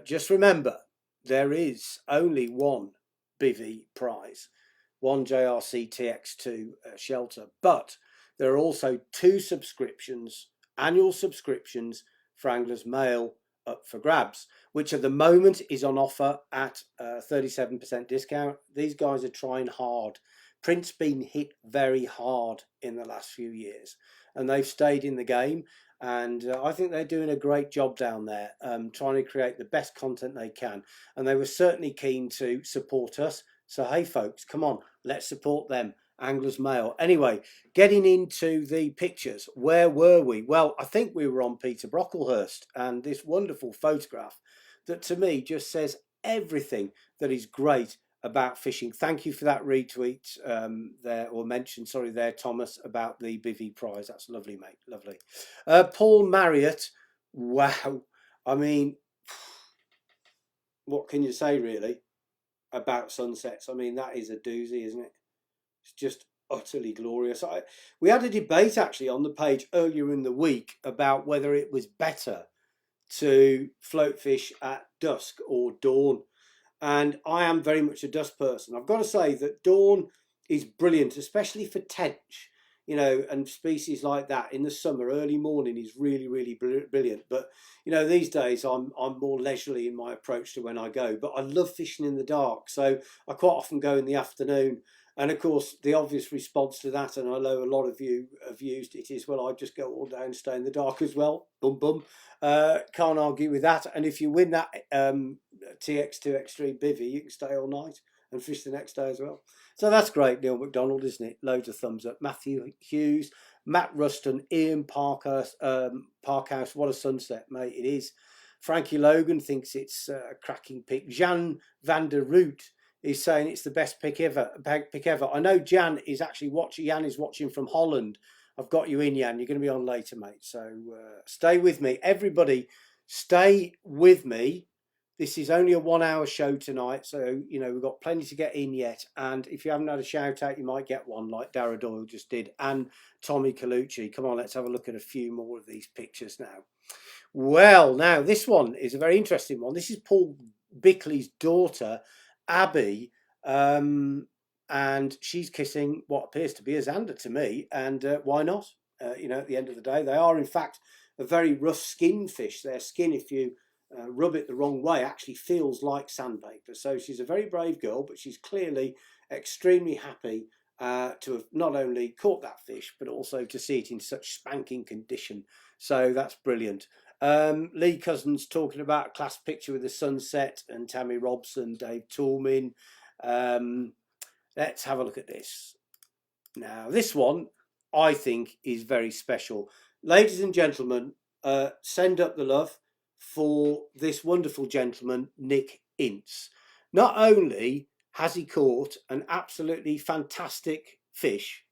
just remember, there is only one bivvy prize. one JRC TX2 shelter, but there are also 2 subscriptions, annual subscriptions for Anglers Mail up for grabs, which at the moment is on offer at 37% discount. These guys are trying hard. Print's been hit very hard in the last few years, and they've stayed in the game. And I think they're doing a great job down there, trying to create the best content they can. And they were certainly keen to support us. So, hey, folks, come on, let's support them. Anglers Mail. Anyway, getting into the pictures, where were we? Well, I think we were on Peter Brocklehurst, and this wonderful photograph that to me just says everything that is great about fishing. Thank you for that retweet there, or mention, sorry, there, Thomas, about the bivvy prize. That's lovely, mate, lovely. Paul Marriott, wow. I mean, what can you say, really, about sunsets? I mean, that is a doozy, isn't it? It's just utterly glorious. We had a debate actually on the page earlier in the week about whether it was better to float fish at dusk or dawn. And I am very much a dusk person. I've got to say that dawn is brilliant, especially for tench, you know, and species like that in the summer. Early morning is really, really brilliant. But, you know, these days I'm more leisurely in my approach to when I go. But I love fishing in the dark. So I quite often go in the afternoon. And of course, the obvious response to that, and I know a lot of you have used it, is, well, I just go all day and stay in the dark as well. Bum bum. Can't argue with that. And if you win that TX2 Extreme Bivvy, you can stay all night and fish the next day as well. So that's great, Neil McDonald, isn't it? Loads of thumbs up. Matthew Hughes, Matt Ruston, Ian Parkhouse. What a sunset, mate, it is. Frankie Logan thinks it's a cracking pick. Jan van der Root is saying it's the best pick ever. I know Jan is actually watching. Jan is watching from Holland. I've got you in, Jan. You're going to be on later, mate. So stay with me. Everybody, stay with me. This is only a 1 hour show tonight. So, you know, we've got plenty to get in yet. And if you haven't had a shout out, you might get one like Dara Doyle just did. And Tommy Colucci. Come on, let's have a look at a few more of these pictures now. Well, now this one is a very interesting one. This is Paul Bickley's daughter, Abby, and she's kissing what appears to be a zander to me, and why not? You know, at the end of the day, they are in fact a very rough skinned fish. Their skin, if you rub it the wrong way, actually feels like sandpaper. So she's a very brave girl, but she's clearly extremely happy to have not only caught that fish, but also to see it in such spanking condition. So that's brilliant. Lee Cousins talking about a class picture with the sunset, and Tammy Robson, Dave Toolman. Let's have a look at this. Now, this one I think is very special. Ladies and gentlemen, send up the love for this wonderful gentleman, Nick Ince. Not only has he caught an absolutely fantastic fish,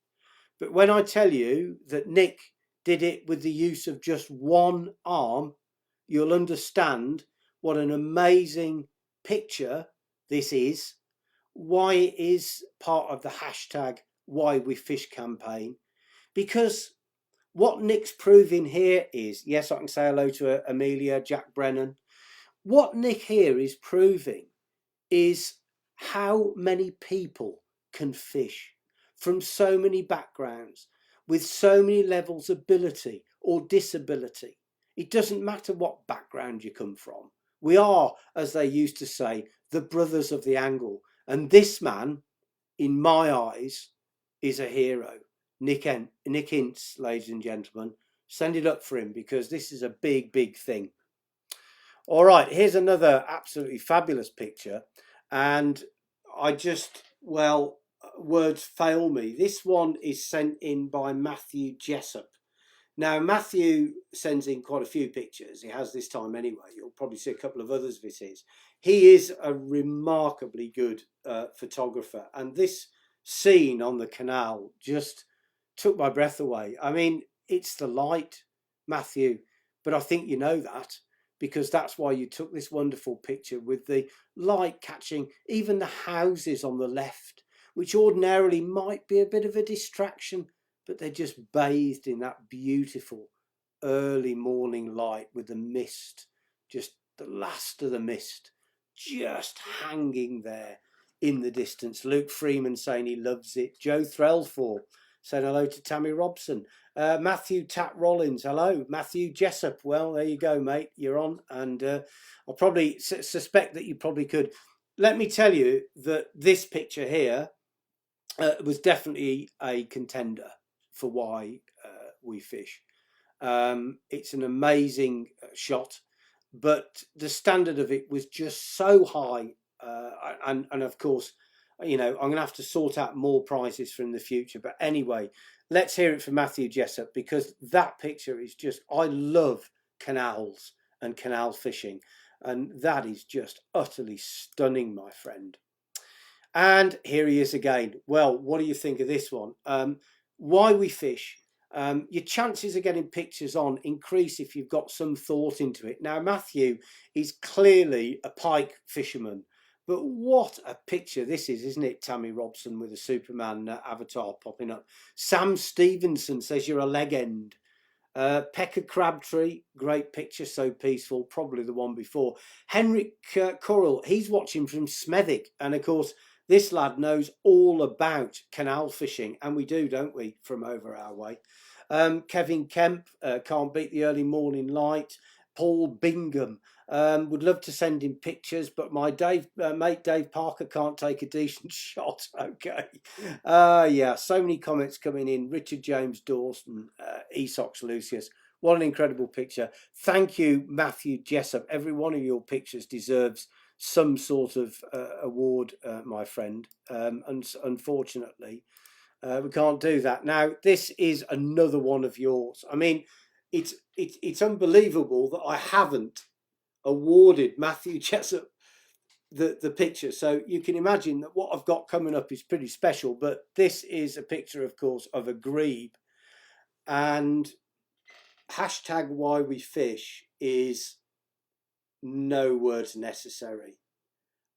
but when I tell you that Nick did it with the use of just one arm, you'll understand what an amazing picture this is, why it is part of the hashtag Why We Fish campaign. Because what Nick's proving here is, yes, I can say hello to Amelia, Jack Brennan. What Nick here is proving is how many people can fish from so many backgrounds, with so many levels of ability or disability. It doesn't matter what background you come from. We are, as they used to say, the brothers of the angle. And this man, in my eyes, is a hero. Nick Ince, ladies and gentlemen. Send it up for him, because this is a big, big thing. All right, here's another absolutely fabulous picture. And I just, well, words fail me. This one is sent in by Matthew Jessup. Now, Matthew sends in quite a few pictures. He has this time anyway. You'll probably see a couple of others of his. He is a remarkably good photographer. And this scene on the canal just took my breath away. I mean, it's the light, Matthew, but I think you know that, because that's why you took this wonderful picture with the light catching even the houses on the left, which ordinarily might be a bit of a distraction, but they're just bathed in that beautiful early morning light with the mist, just the last of the mist, just hanging there in the distance. Luke Freeman saying he loves it. Joe Threlford saying hello to Tammy Robson. Matthew Tat Rollins, hello. Matthew Jessup, well, there you go, mate. You're on. And I'll probably suspect that you probably could. Let me tell you that this picture here was definitely a contender for why we fish. It's an amazing shot, but the standard of it was just so high. And of course, you know, I'm going to have to sort out more prizes for in the future. But anyway, let's hear it from Matthew Jessup, because that picture is just, I love canals and canal fishing. And that is just utterly stunning, my friend. And here he is again. Well, what do you think of this one? Why we fish. Your chances of getting pictures on increase if you've got some thought into it. Now, Matthew is clearly a pike fisherman, but what a picture this is, isn't it? Tammy Robson with a Superman avatar popping up. Sam Stevenson says you're a leg end. Pekka Crabtree, great picture, so peaceful, probably the one before. Henrik Correll, he's watching from Smethwick, and of course, this lad knows all about canal fishing, and we do, don't we, from over our way. Kevin Kemp, can't beat the early morning light. Paul Bingham, would love to send him pictures, but my mate Dave Parker can't take a decent shot. Okay. Yeah, so many comments coming in. Richard James Dawson, Esox Lucius. What an incredible picture. Thank you, Matthew Jessup. Every one of your pictures deserves some sort of award, my friend. And unfortunately, we can't do that. Now, this is another one of yours. I mean, it's unbelievable that I haven't awarded Matthew Jessup the picture. So you can imagine that what I've got coming up is pretty special. But this is a picture, of course, of a grebe. And hashtag why we fish is no words necessary.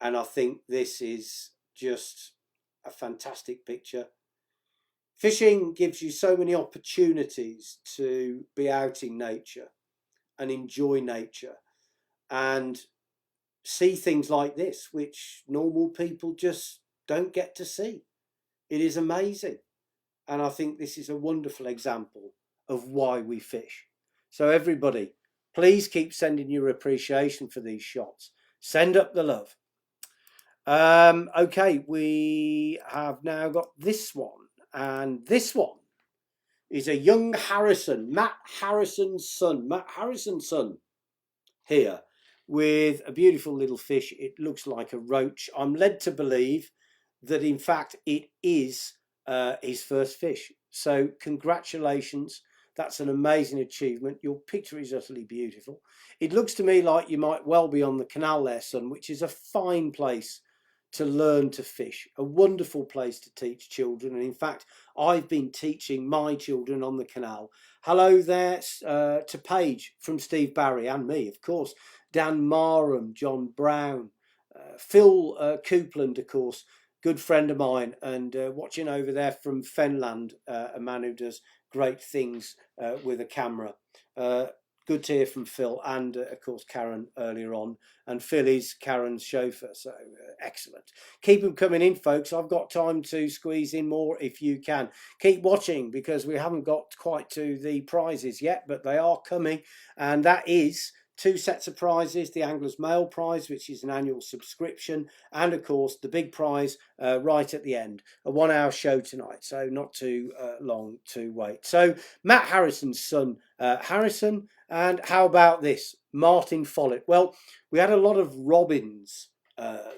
And I think this is just a fantastic picture. Fishing gives you so many opportunities to be out in nature and enjoy nature and see things like this, which normal people just don't get to see. It is amazing. And I think this is a wonderful example of why we fish. So everybody, please keep sending your appreciation for these shots. Send up the love. Okay, we have now got this one. And this one is a young Harrison, Matt Harrison's son here with a beautiful little fish. It looks like a roach. I'm led to believe that in fact it is his first fish. So congratulations. That's an amazing achievement. Your picture is utterly beautiful. It looks to me like you might well be on the canal there, son, which is a fine place to learn to fish, a wonderful place to teach children. And in fact, I've been teaching my children on the canal. Hello there to Paige from Steve Barry and me, of course. Dan Marham, John Brown, Phil Coupland, of course, good friend of mine, and watching over there from Fenland, a man who does great things with a camera. Good to hear from Phil and, of course, Karen earlier on. And Phil is Karen's chauffeur, so excellent. Keep them coming in, folks. I've got time to squeeze in more if you can. Keep watching because we haven't got quite to the prizes yet, but they are coming. And that is 2 sets of prizes, the Angler's Mail prize, which is an annual subscription, and of course the big prize right at the end, a 1-hour show tonight, so not too long to wait. So Matt Harrison's son, Harrison, and how about this, Martin Follett? Well, we had a lot of robins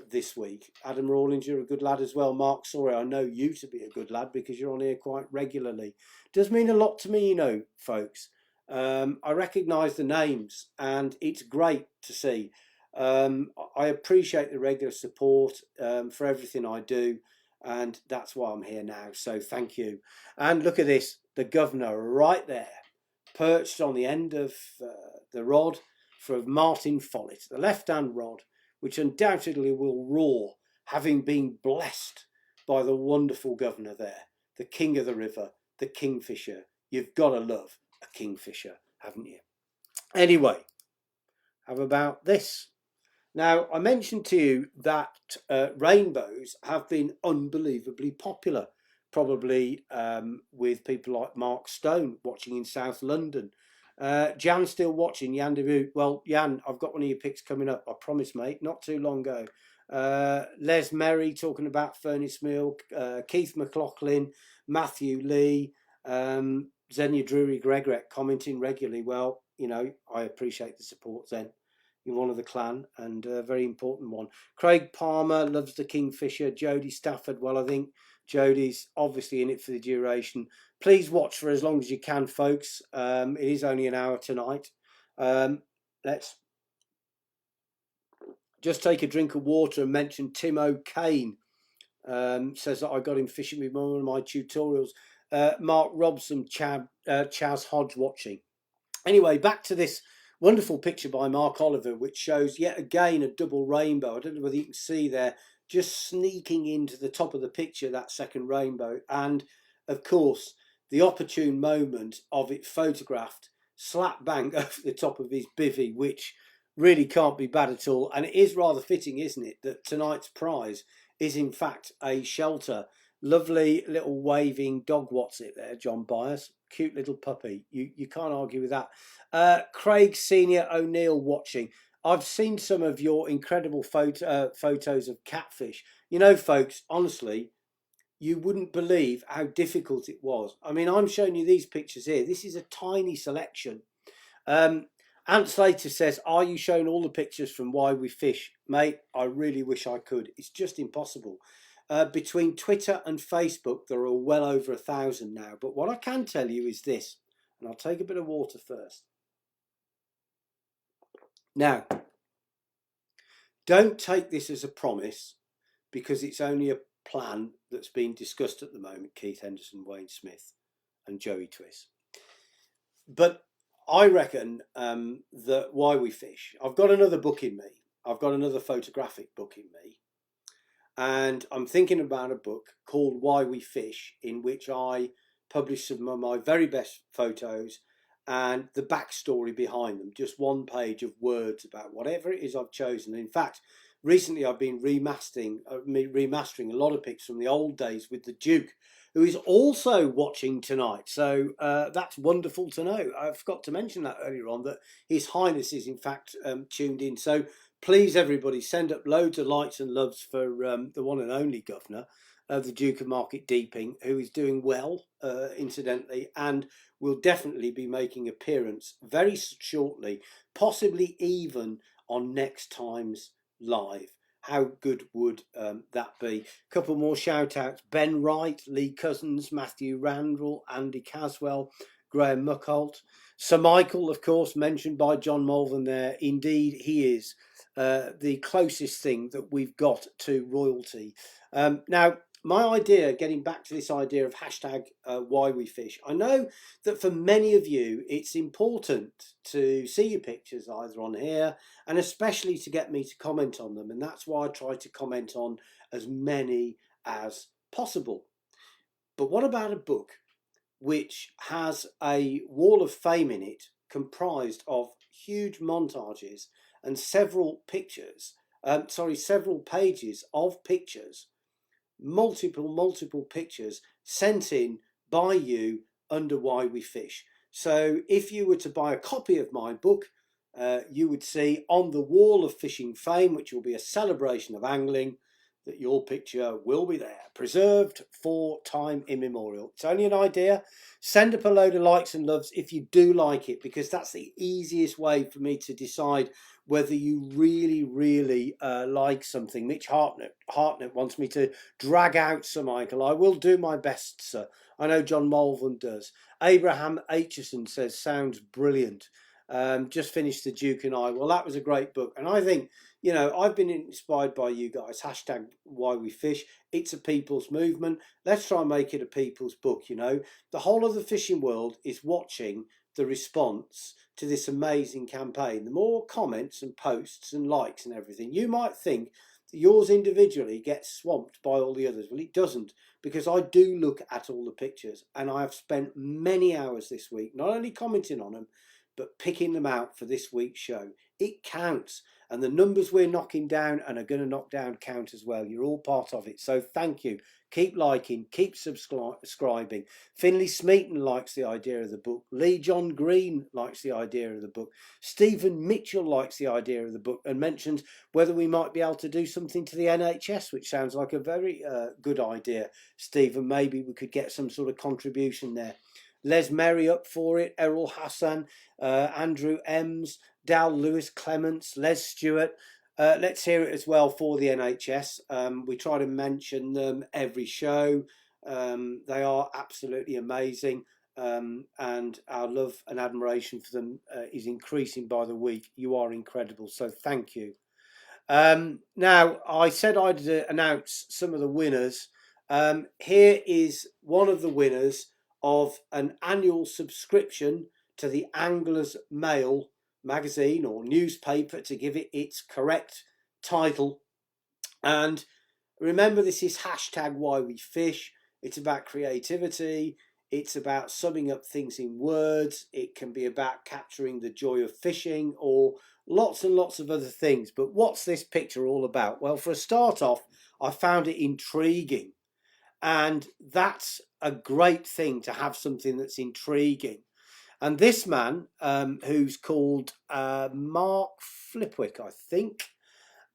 this week. Adam Rawlins, you're a good lad as well. Mark Sawyer, I know you to be a good lad because you're on here quite regularly. Does mean a lot to me, you know, folks. I recognise the names and it's great to see. I appreciate the regular support for everything I do, and that's why I'm here now, so thank you. And look at this, the governor right there, perched on the end of the rod for Martin Follett, the left-hand rod, which undoubtedly will roar, having been blessed by the wonderful governor there, the king of the river, the kingfisher. You've got to love a kingfisher, haven't you? Anyway, how about this? Now, I mentioned to you that rainbows have been unbelievably popular, probably with people like Mark Stone watching in South London. Jan's still watching, Jan de. Well, Jan, I've got one of your picks coming up, I promise, mate, not too long ago. Les Merry talking about Furnace Mill, Keith McLaughlin, Matthew Lee, Xenia Drury Gregrek commenting regularly. Well, I appreciate the support, Zen. You're one of the clan, and a very important one. Craig Palmer loves the Kingfisher. Jodie Stafford, well, I think Jodie's obviously in it for the duration. Please watch for as long as you can, folks. It is only an hour tonight. Let's just take a drink of water and mention Tim O'Kane. Says that I got him fishing with one of my tutorials. Mark Robson, Chaz Hodge watching. Anyway, back to this wonderful picture by Mark Oliver, which shows yet again a double rainbow. I don't know whether you can see there, just sneaking into the top of the picture, that second rainbow. And of course, the opportune moment of it photographed slap bang over the top of his bivvy, which really can't be bad at all. And it is rather fitting, isn't it, that tonight's prize is in fact a shelter. Lovely little waving dog, what's it there, John Byers? Cute little puppy. You can't argue with that. Craig Senior O'Neill watching. I've seen some of your incredible photos of catfish. Folks, honestly, you wouldn't believe how difficult it was. I mean, I'm showing you these pictures here. This is a tiny selection. Ant Slater says, are you showing all the pictures from Why We Fish? Mate, I really wish I could. It's just impossible. Between Twitter and Facebook, there are well over 1,000 now. But what I can tell you is this, and I'll take a bit of water first. Now, don't take this as a promise, because it's only a plan that's being discussed at the moment, Keith Henderson, Wayne Smith and Joey Twiss. But I reckon that Why We Fish, I've got another book in me. I've got another photographic book in me. And I'm thinking about a book called Why We Fish, in which I publish some of my very best photos and the backstory behind them. Just one page of words about whatever it is I've chosen. In fact, recently I've been remastering a lot of pics from the old days with the Duke, who is also watching tonight. So that's wonderful to know. I forgot to mention that earlier on, that His Highness is in fact tuned in. So please, everybody, send up loads of likes and loves for the one and only governor, the Duke of Market Deeping, who is doing well, incidentally, and will definitely be making an appearance very shortly, possibly even on next time's live. How good would that be? A couple more shout outs. Ben Wright, Lee Cousins, Matthew Randall, Andy Caswell, Graham Muckholt. Sir Michael, of course, mentioned by John Malvern there. Indeed, he is the closest thing that we've got to royalty. Now, my idea, getting back to this idea of hashtag Why We Fish, I know that for many of you it's important to see your pictures either on here, and especially to get me to comment on them, and that's why I try to comment on as many as possible. But what about a book which has a wall of fame in it, comprised of huge montages and several pages of pictures, multiple pictures sent in by you under Why We Fish. So if you were to buy a copy of my book, you would see on the wall of fishing fame, which will be a celebration of angling, that your picture will be there, preserved for time immemorial. It's only an idea. Send up a load of likes and loves if you do like it, because that's the easiest way for me to decide whether you really like something. Mitch Hartnett wants me to drag out Sir Michael. I will do my best, sir. I know John Malvern does. Abraham Aitchison says, sounds brilliant. Just finished The Duke and I. Well, that was a great book. And I think, I've been inspired by you guys. Hashtag Why We Fish. It's a people's movement. Let's try and make it a people's book, The whole of the fishing world is watching the response to this amazing campaign. The more comments and posts and likes and everything, you might think that yours individually gets swamped by all the others. Well, it doesn't, because I do look at all the pictures, and I have spent many hours this week not only commenting on them, but picking them out for this week's show. it counts. And the numbers we're knocking down and are going to knock down count as well. You're all part of it. So thank you. Keep liking, keep subscribing. Finley Smeaton likes the idea of the book. Lee John Green likes the idea of the book. Stephen Mitchell likes the idea of the book and mentions whether we might be able to do something to the NHS, which sounds like a very good idea, Stephen. Maybe we could get some sort of contribution there. Les Merry up for it, Errol Hassan, Andrew Ems, Dal Lewis Clements, Les Stewart. Let's hear it as well for the NHS. We try to mention them every show. They are absolutely amazing, and our love and admiration for them is increasing by the week. You are incredible, so thank you. Now, I said I'd announce some of the winners. Here is one of the winners of an annual subscription to the Angler's Mail magazine or newspaper, to give it its correct title. And remember, this is hashtag why we fish. It's about creativity. It's about summing up things in words. It can be about capturing the joy of fishing, or lots and lots of other things. But what's this picture all about? Well, for a start off, I found it intriguing. And that's a great thing, to have something that's intriguing. And this man, who's called Mark Flipwick, I think,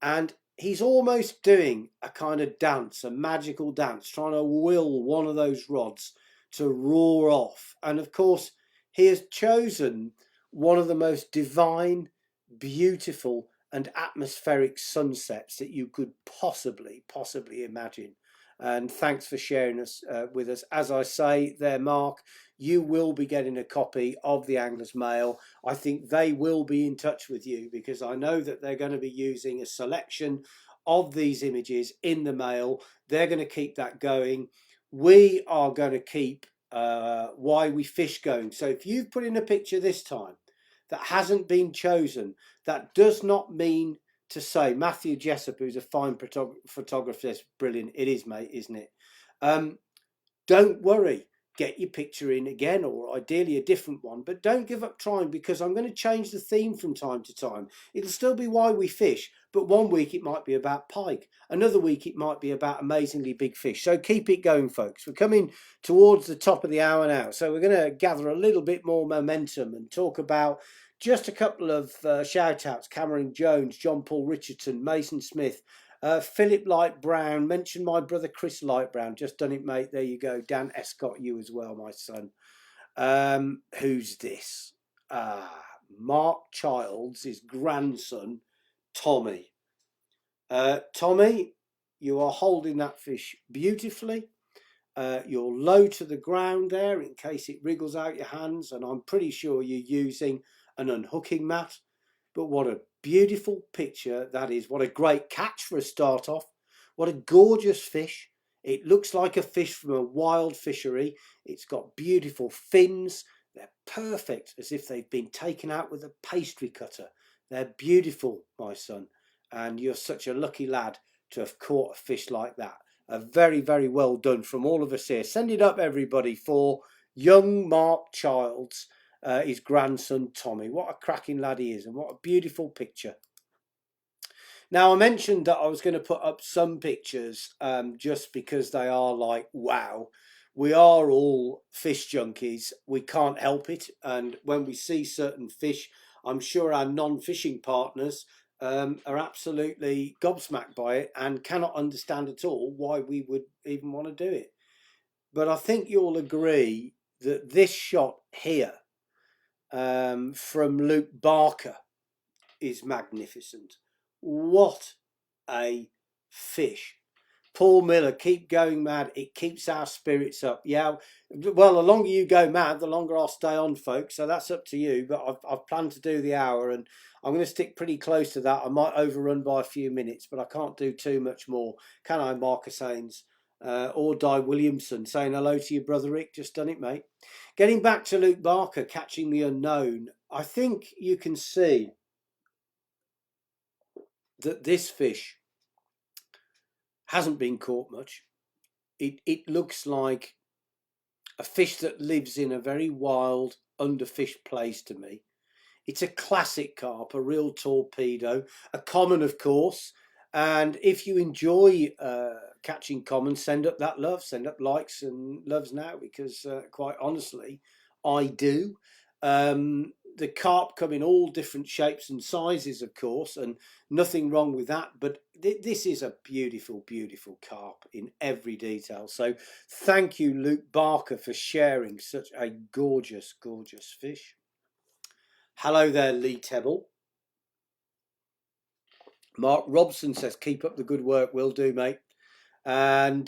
and he's almost doing a kind of dance, a magical dance, trying to will one of those rods to roar off. And of course, he has chosen one of the most divine, beautiful and atmospheric sunsets that you could possibly imagine. And thanks for sharing us with us. As I say there, Mark, you will be getting a copy of the Angler's Mail. I think they will be in touch with you, because I know that they're going to be using a selection of these images in the mail. They're going to keep that going. We are going to keep Why We Fish going. So if you've put in a picture this time that hasn't been chosen, that does not mean to say, Matthew Jessup, who's a fine photographer, says, brilliant. It is, mate, isn't it? Don't worry. Get your picture in again, or ideally a different one, but don't give up trying, because I'm going to change the theme from time to time. It'll still be Why We Fish, but one week it might be about pike. Another week it might be about amazingly big fish. So keep it going, folks. We're coming towards the top of the hour now, so we're going to gather a little bit more momentum and talk about just a couple of shout outs. Cameron Jones, John Paul Richardson, Mason Smith, Philip Light Brown. Mention my brother Chris Light Brown. Just done it, mate. There you go. Dan Escott, you as well, my son. Who's this? Mark Childs, his grandson, Tommy. Tommy, you are holding that fish beautifully. You're low to the ground there in case it wriggles out your hands, and I'm pretty sure you're using an unhooking mat. But what a beautiful picture that is. What a great catch for a start off. What a gorgeous fish. It looks like a fish from a wild fishery. It's got beautiful fins. They're perfect, as if they've been taken out with a pastry cutter. They're beautiful, my son. And you're such a lucky lad to have caught a fish like that. A very, very well done from all of us here. Send it up, everybody, for young Mark Childs. His grandson Tommy. What a cracking lad he is, and what a beautiful picture. Now, I mentioned that I was going to put up some pictures just because they are like, wow. We are all fish junkies. We can't help it. And when we see certain fish, I'm sure our non-fishing partners are absolutely gobsmacked by it and cannot understand at all why we would even want to do it. But I think you'll agree that this shot here from Luke Barker is magnificent. What a fish. Paul Miller, keep going mad. It keeps our spirits up. Yeah, well, the longer you go mad, the longer I'll stay on, folks. So that's up to you. But I've planned to do the hour, and I'm going to stick pretty close to that. I might overrun by a few minutes, but I can't do too much more. Can I, Marcus Haynes? Or Di Williamson, saying hello to your brother Rick. Just done it, mate. Getting back to Luke Barker, catching the unknown. I think you can see that this fish hasn't been caught much. It looks like a fish that lives in a very wild, underfished place to me. It's a classic carp, a real torpedo, a common, of course. And if you enjoy catching common, send up that love, send up likes and loves now, because quite honestly, I do. The carp come in all different shapes and sizes, of course, and nothing wrong with that. But this is a beautiful, beautiful carp in every detail. So thank you, Luke Barker, for sharing such a gorgeous, gorgeous fish. Hello there, Lee Tebble. Mark Robson says, keep up the good work. Will do, mate. And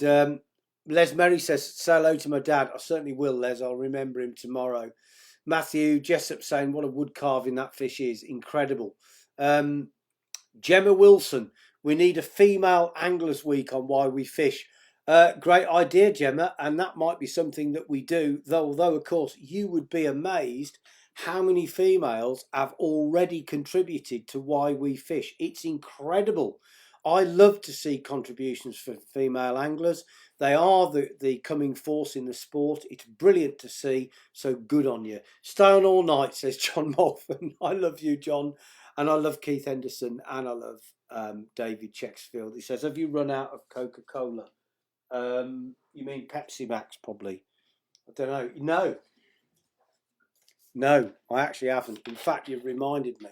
Les Merry says, say hello to my dad. I certainly will, Les. I'll remember him tomorrow. Matthew Jessup saying, what a wood carving that fish is. Incredible. Gemma Wilson, we need a female anglers week on why we fish. Great idea, Gemma. And that might be something that we do. Although, of course, you would be amazed how many females have already contributed to why we fish. It's incredible. I love to see contributions from female anglers. They are the coming force in the sport. It's brilliant to see, so good on you. Stay on all night, says John Molford. I love you, John, and I love Keith Henderson, and I love David Checksfield. He says, have you run out of Coca-Cola? You mean Pepsi Max, probably. I don't know. No, I actually haven't. In fact, you've reminded me.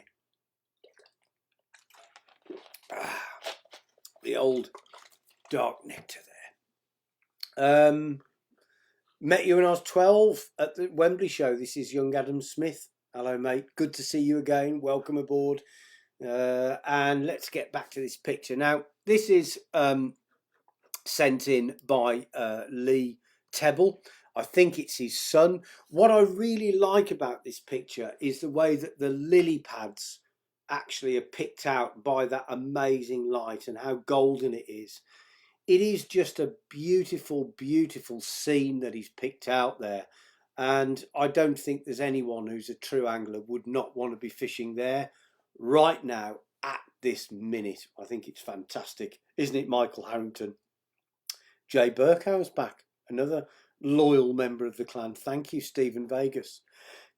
The old dark nectar there. Met you when I was 12 at the Wembley show. This is young Adam Smith. Hello, mate. Good to see you again. Welcome aboard. And let's get back to this picture. Now, this is sent in by Lee Tebble. I think it's his son. What I really like about this picture is the way that the lily pads actually are picked out by that amazing light and how golden it is. It is just a beautiful, beautiful scene that he's picked out there. And I don't think there's anyone who's a true angler would not want to be fishing there right now at this minute. I think it's fantastic. Isn't it, Michael Harrington? Jay Burkhough's back. Another loyal member of the clan. Thank you, Stephen Vegas.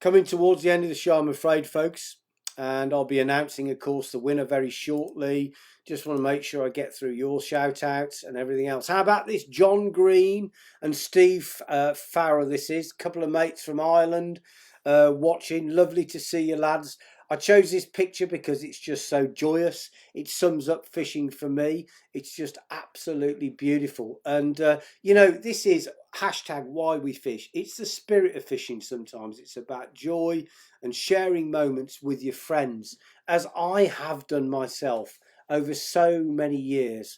Coming towards the end of the show, I'm afraid, folks, and I'll be announcing, of course, the winner very shortly. Just want to make sure I get through your shout outs and everything else. How about this? John Green and Steve Farrer, this is a couple of mates from Ireland watching. Lovely to see you, lads. I chose this picture because it's just so joyous. It sums up fishing for me. It's just absolutely beautiful. And, this is hashtag why we fish. It's the spirit of fishing sometimes. It's about joy and sharing moments with your friends, as I have done myself over so many years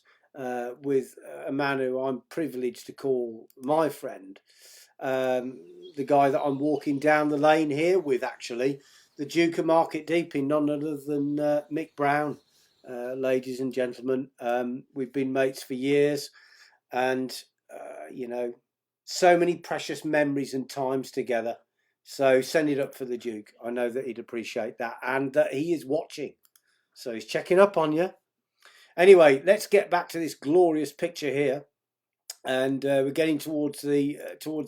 with a man who I'm privileged to call my friend. The guy that I'm walking down the lane here with, actually. The Duke of Market Deeping, none other than Mick Brown, ladies and gentlemen. We've been mates for years, and, so many precious memories and times together. So send it up for the Duke. I know that he'd appreciate that, and that he is watching. So he's checking up on you. Anyway, let's get back to this glorious picture here. And we're getting towards the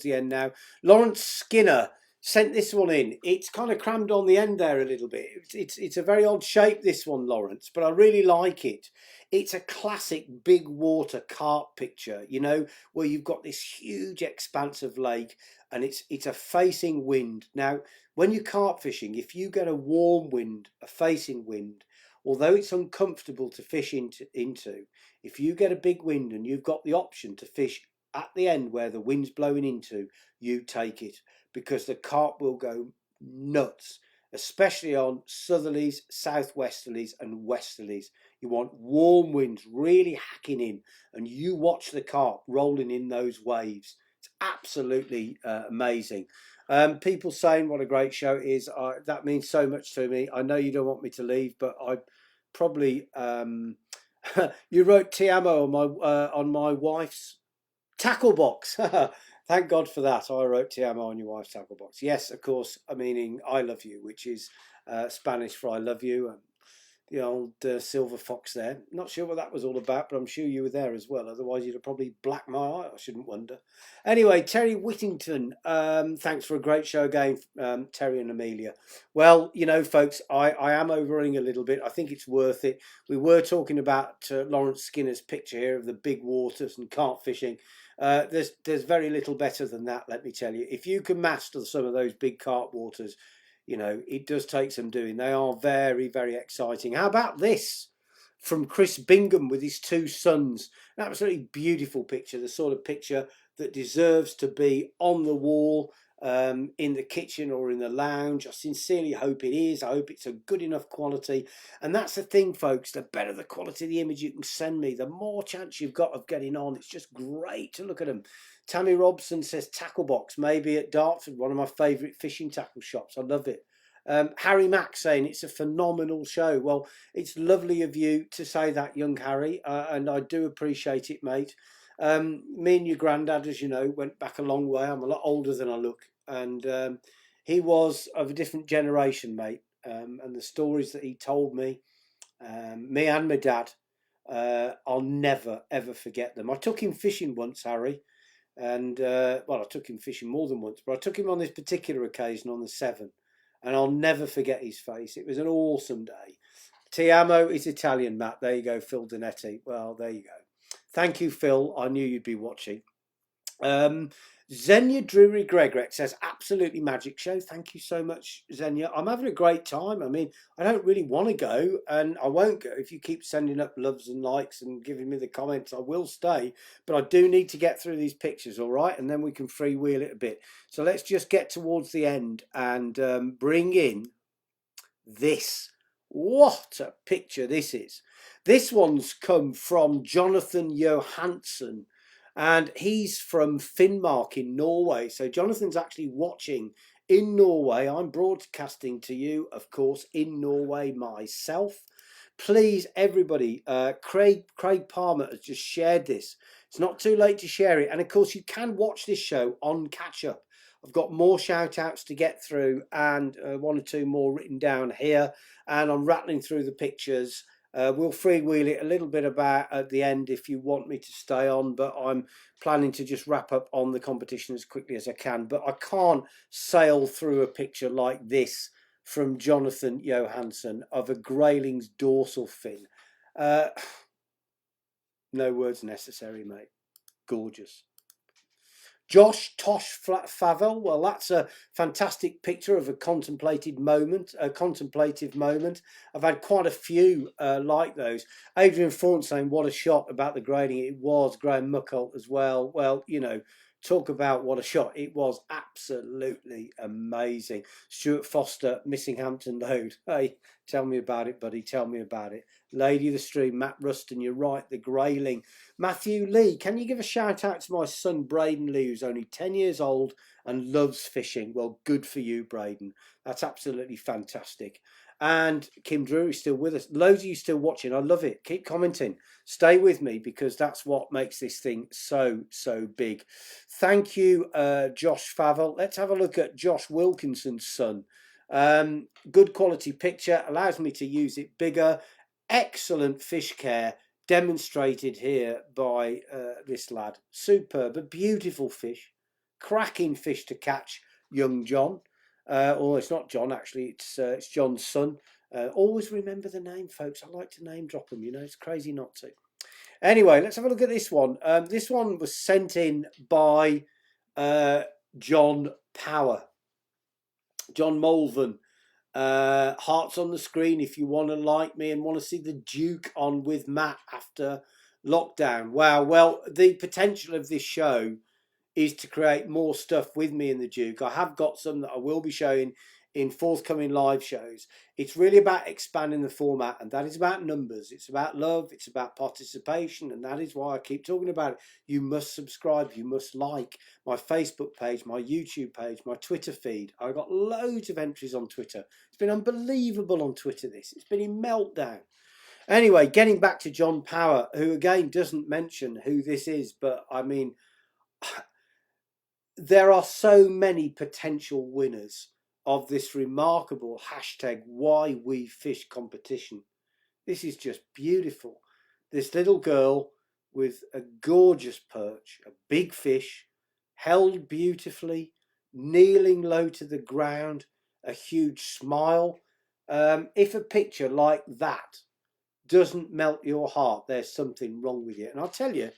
end now. Lawrence Skinner sent this one in. It's kind of crammed on the end there a little bit. It's a very odd shape, this one, Lawrence, but I really like it. It's a classic big water carp picture, where you've got this huge expanse of lake and it's a facing wind. Now, when you're carp fishing, if you get a warm wind, a facing wind, although it's uncomfortable to fish into, if you get a big wind and you've got the option to fish at the end where the wind's blowing into, you take it, because the carp will go nuts, especially on southerlies, southwesterlies and westerlies. You want warm winds really hacking in, and you watch the carp rolling in those waves. It's absolutely amazing. People saying what a great show it is. That means so much to me. I know you don't want me to leave, but I probably you wrote Ti Amo on my wife's tackle box. Thank God for that. I wrote Ti Amo on your wife's tackle box. Yes, of course, meaning I love you, which is Spanish for I love you. the old silver fox there. Not sure what that was all about, but I'm sure you were there as well. Otherwise, you'd have probably blacked my eye. I shouldn't wonder. Anyway, Terry Whittington, thanks for a great show again, Terry and Amelia. Well, you know, folks, I am overrunning a little bit. I think it's worth it. We were talking about Lawrence Skinner's picture here of the big waters and carp fishing. There's very little better than that, let me tell you. If you can master some of those big carp waters, you know, it does take some doing. They are very, very exciting. How about this from Chris Bingham with his two sons? An absolutely beautiful picture, the sort of picture that deserves to be on the wall, in the kitchen or in the lounge. I sincerely hope it is. I hope it's a good enough quality. And that's the thing, folks, the better the quality of the image you can send me, the more chance you've got of getting on. It's just great to look at them. Tammy Robson says tackle box, maybe at Dartford, one of my favourite fishing tackle shops. I love it. Harry Mack saying it's a phenomenal show. Well, it's lovely of you to say that, young Harry, and I do appreciate it, mate. Me and your granddad, as you know, went back a long way. I'm a lot older than I look, and he was of a different generation, mate. And the stories that he told me, me and my dad, I'll never ever forget them. I took him fishing once, Harry, and well, I took him fishing more than once, but I took him on this particular occasion on the Severn, and I'll never forget his face. It was an awesome day. Ti amo is Italian, Matt. There you go, Phil Donetti. Well, there you go. Thank you, Phil. I knew you'd be watching. Xenia Drury Gregorek says, absolutely magic show. Thank you so much, Xenia. I'm having a great time. I mean, I don't really want to go, and I won't go. If you keep sending up loves and likes and giving me the comments, I will stay. But I do need to get through these pictures, all right? And then we can freewheel it a bit. So let's just get towards the end and bring in this. What a picture this is. This one's come from Jonathan Johansson, and he's from Finnmark in Norway. So Jonathan's actually watching in Norway. I'm broadcasting to you, of course, in Norway myself. Please, everybody, Craig Palmer has just shared this. It's not too late to share it. And of course, you can watch this show on catch up. I've got more shout outs to get through and one or two more written down here. And I'm rattling through the pictures. We'll freewheel it a little bit about at the end if you want me to stay on, but I'm planning to just wrap up on the competition as quickly as I can. But I can't sail through a picture like this from Jonathan Johansson of a grayling's dorsal fin. No words necessary, mate. Gorgeous. Josh Tosh Favel, well, that's a fantastic picture of a contemplative moment. I've had quite a few like those. Adrian Faunt saying, what a shot about the grading. It was. Graham Muckholt as well. Well, you know, talk about what a shot. It was absolutely amazing. Stuart Foster, missing Hampton Load. Hey, tell me about it, buddy. Tell me about it. Lady of the Stream, Matt Ruston, you're right, the grayling. Matthew Lee, can you give a shout out to my son Braden Lee, who's only 10 years old and loves fishing? Well, good for you, Braden. That's absolutely fantastic. And Kim Drew is still with us. Loads of you still watching. I love it. Keep commenting. Stay with me because that's what makes this thing so, so big. Thank you, Josh Favell. Let's have a look at Josh Wilkinson's son. Good quality picture. Allows me to use it bigger. Excellent fish care demonstrated here by this lad. Superb. A beautiful fish. Cracking fish to catch, young John. Or it's not John, actually, it's John's son. Always remember the name, folks. I like to name drop them, you know, it's crazy not to. Anyway, let's have a look at this one. This one was sent in by John Power. John Mulvan. Hearts on the screen if you want to like me and want to see the Duke on with Matt after lockdown. Wow, well, the potential of this show is to create more stuff with me and the Duke. I have got some that I will be showing in forthcoming live shows. It's really about expanding the format, and that is about numbers. It's about love, it's about participation, and that is why I keep talking about it. You must subscribe, you must like my Facebook page, my YouTube page, my Twitter feed. I've got loads of entries on Twitter. It's been unbelievable on Twitter, this. It's been in meltdown. Anyway, getting back to John Power, who again doesn't mention who this is, but I mean, there are so many potential winners of this remarkable hashtag Why We Fish competition. This is just beautiful. This little girl with a gorgeous perch, a big fish, held beautifully, kneeling low to the ground, a huge smile. If a picture like that doesn't melt your heart, there's something wrong with you. And I'll tell you,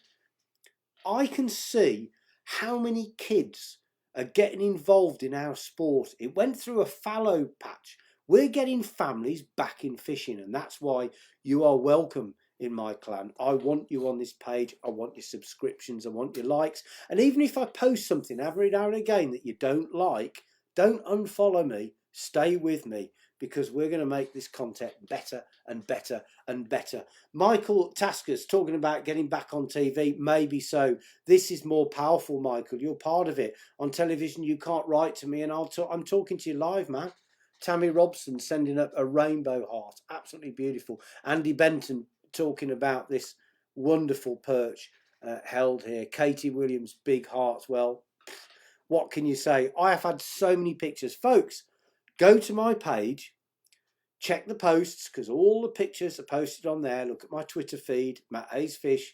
I can see how many kids are getting involved in our sport. It went through a fallow patch. We're getting families back in fishing, and that's why you are welcome in my clan. I want you on this page. I want your subscriptions. I want your likes. And even if I post something every now and again that you don't like, don't unfollow me. Stay with me, because we're going to make this content better and better and better. Michael Tasker's talking about getting back on TV. Maybe so. This is more powerful, Michael. You're part of it. On television, you can't write to me, and I'm talking to you live, man. Tammy Robson sending up a rainbow heart. Absolutely beautiful. Andy Benton talking about this wonderful perch held here. Katie Williams, big hearts. Well, what can you say? I have had so many pictures. Folks, go to my page, check the posts, because all the pictures are posted on there. Look at my Twitter feed, Matt Hayes Fish.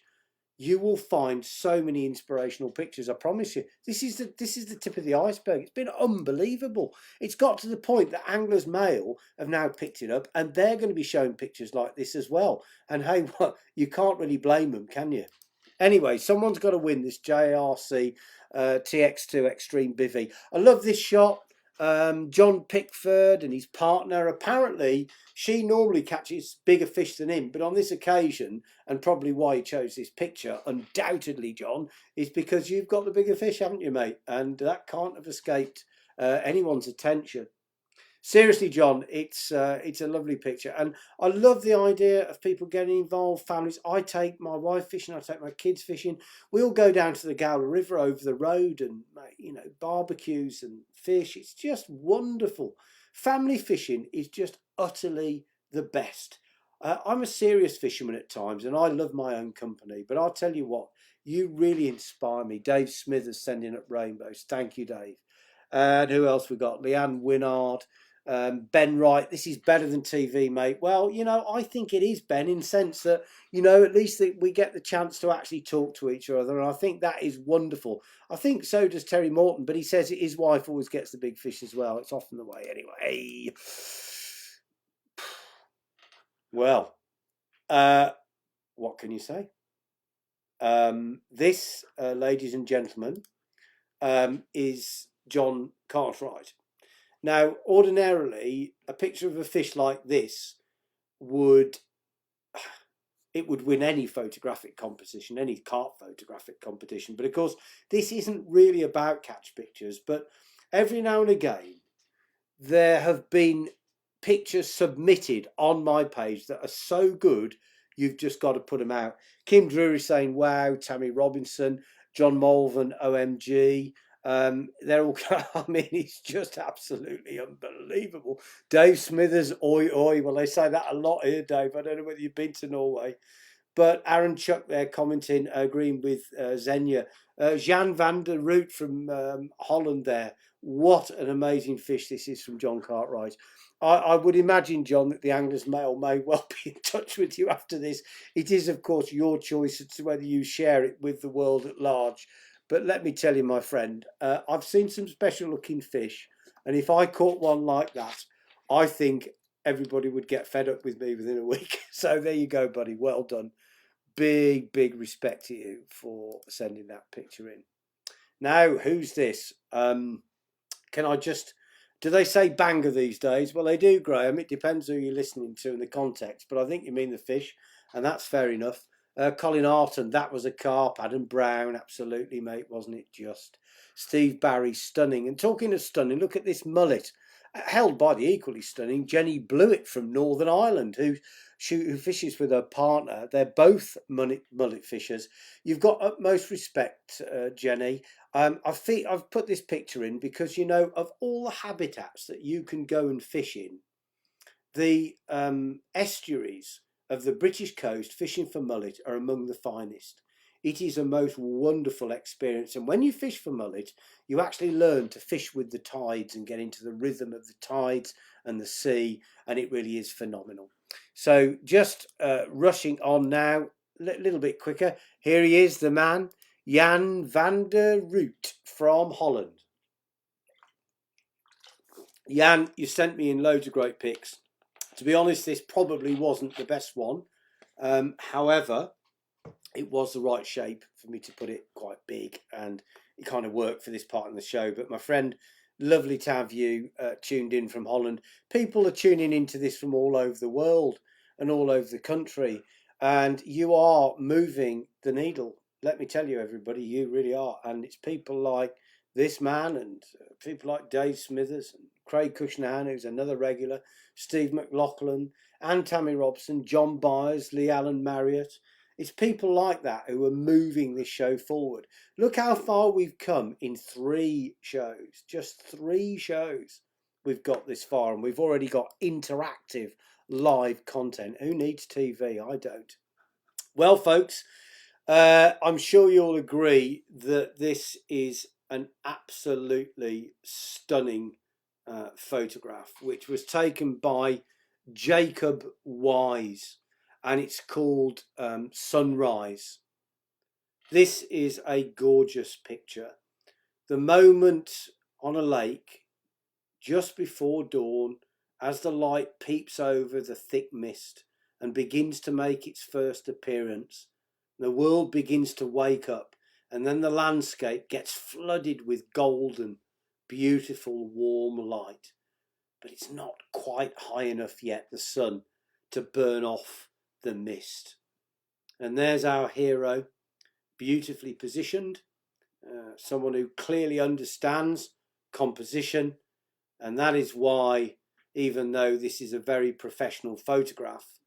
You will find so many inspirational pictures. I promise you. This is the tip of the iceberg. It's been unbelievable. It's got to the point that Anglers Mail have now picked it up, and they're going to be showing pictures like this as well. And hey, well, you can't really blame them, can you? Anyway, someone's got to win this JRC TX2 Extreme Bivvy. I love this shot. John Pickford and his partner, apparently she normally catches bigger fish than him, but on this occasion, and probably why he chose this picture, undoubtedly, John, is because you've got the bigger fish, haven't you, mate? And that can't have escaped anyone's attention. Seriously, John, it's a lovely picture, and I love the idea of people getting involved, families. I take my wife fishing, I take my kids fishing. We all go down to the Gowler River over the road and, you know, barbecues and fish. It's just wonderful. Family fishing is just utterly the best. I'm a serious fisherman at times, and I love my own company, but I'll tell you what, you really inspire me. Dave Smithers sending up rainbows. Thank you, Dave. And who else we got? Leanne Winnard. Ben Wright, this is better than TV, mate. Well, you know, I think it is, Ben, in the sense that, you know, at least that we get the chance to actually talk to each other, and I think that is wonderful. I think so does Terry Morton, but he says his wife always gets the big fish as well. It's often the way anyway. Well, what can you say? This, ladies and gentlemen, is John Cartwright. Now, ordinarily, a picture of a fish like this would win any photographic competition, any carp photographic competition. But of course, this isn't really about catch pictures. But every now and again, there have been pictures submitted on my page that are so good, you've just got to put them out. Kim Drury saying, wow, Tammy Robinson, John Mulvan, OMG. They're all, I mean, it's just absolutely unbelievable. Dave Smithers, oi, oi. Well, they say that a lot here, Dave. I don't know whether you've been to Norway. But Aaron Chuck there commenting, agreeing with Xenia. Jan van der Root from Holland there. What an amazing fish this is from John Cartwright. I would imagine, John, that the Anglers Mail may well be in touch with you after this. It is, of course, your choice as to whether you share it with the world at large. But let me tell you, my friend, I've seen some special looking fish. And if I caught one like that, I think everybody would get fed up with me within a week. So there you go, buddy. Well done. Big, big respect to you for sending that picture in. Now, who's this? Can I just... Do they say banger these days? Well, they do, Graham. It depends who you're listening to and the context. But I think you mean the fish. And that's fair enough. Colin Arton, that was a carp. Adam Brown, absolutely, mate, wasn't it just? Steve Barry, stunning. And talking of stunning, look at this mullet, held by the equally stunning Jenny Blewett from Northern Ireland, who fishes with her partner. They're both mullet fishers. You've got utmost respect, Jenny. I've put this picture in because, you know, of all the habitats that you can go and fish in, the estuaries of the British coast fishing for mullet are among the finest. It is a most wonderful experience, and when you fish for mullet, you actually learn to fish with the tides and get into the rhythm of the tides and the sea, and it really is phenomenal. So just rushing on now, a little bit quicker. Here he is, the man, Jan van der Root from Holland. Jan, you sent me in loads of great pics. To be honest, this probably wasn't the best one. However, it was the right shape for me to put it quite big, and it kind of worked for this part in the show. But my friend, lovely to have you tuned in from Holland. People are tuning into this from all over the world and all over the country, and you are moving the needle. Let me tell you, everybody, you really are. And it's people like this man and people like Dave Smithers and Craig Cushnahan, who's another regular, Steve McLaughlin, and Tammy Robson, John Byers, Lee Allen Marriott. It's people like that who are moving this show forward. Look how far we've come in 3 shows. Just 3 shows we've got this far, and we've already got interactive live content. Who needs TV? I don't. Well, folks, I'm sure you'll agree that this is an absolutely stunning photograph, which was taken by Jacob Wise, and it's called Sunrise. This is a gorgeous picture. The moment on a lake just before dawn, as the light peeps over the thick mist and begins to make its first appearance, the world begins to wake up, and then the landscape gets flooded with golden, beautiful, warm light. But it's not quite high enough yet, the sun, to burn off the mist. And there's our hero, beautifully positioned, someone who clearly understands composition, and that is why, even though this is a very professional photograph,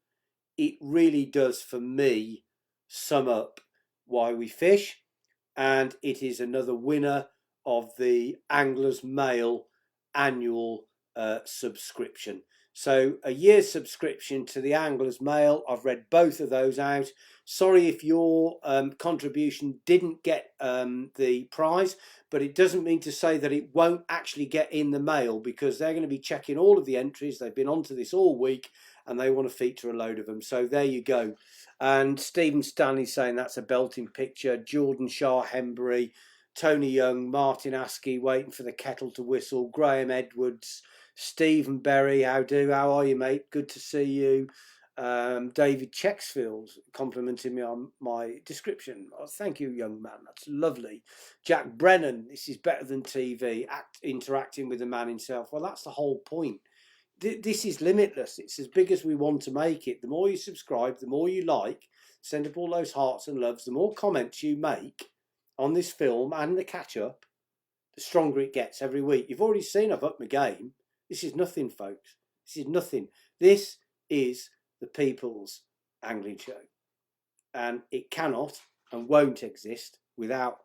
it really does, for me, sum up why we fish, and it is another winner of the Anglers Mail annual subscription. So a year's subscription to the Anglers Mail. I've read both of those out. Sorry if your contribution didn't get the prize, but it doesn't mean to say that it won't actually get in the mail, because they're going to be checking all of the entries. They've been onto this all week and they want to feature a load of them. So there you go. And Stephen Stanley saying that's a belting picture. Jordan Shah Hembury, Tony Young, Martin Askey waiting for the kettle to whistle, Graham Edwards, Stephen Berry, how are you, mate? Good to see you. David Chexfield complimenting me on my description. Oh, thank you, young man. That's lovely. Jack Brennan, this is better than TV, interacting with the man himself. Well, that's the whole point. This is limitless. It's as big as we want to make it. The more you subscribe, the more you like, send up all those hearts and loves, the more comments you make on this film and the catch-up, the stronger it gets every week. You've already seen I've upped my game. This is nothing, folks. This is nothing. This is the People's Angling Show. And it cannot and won't exist without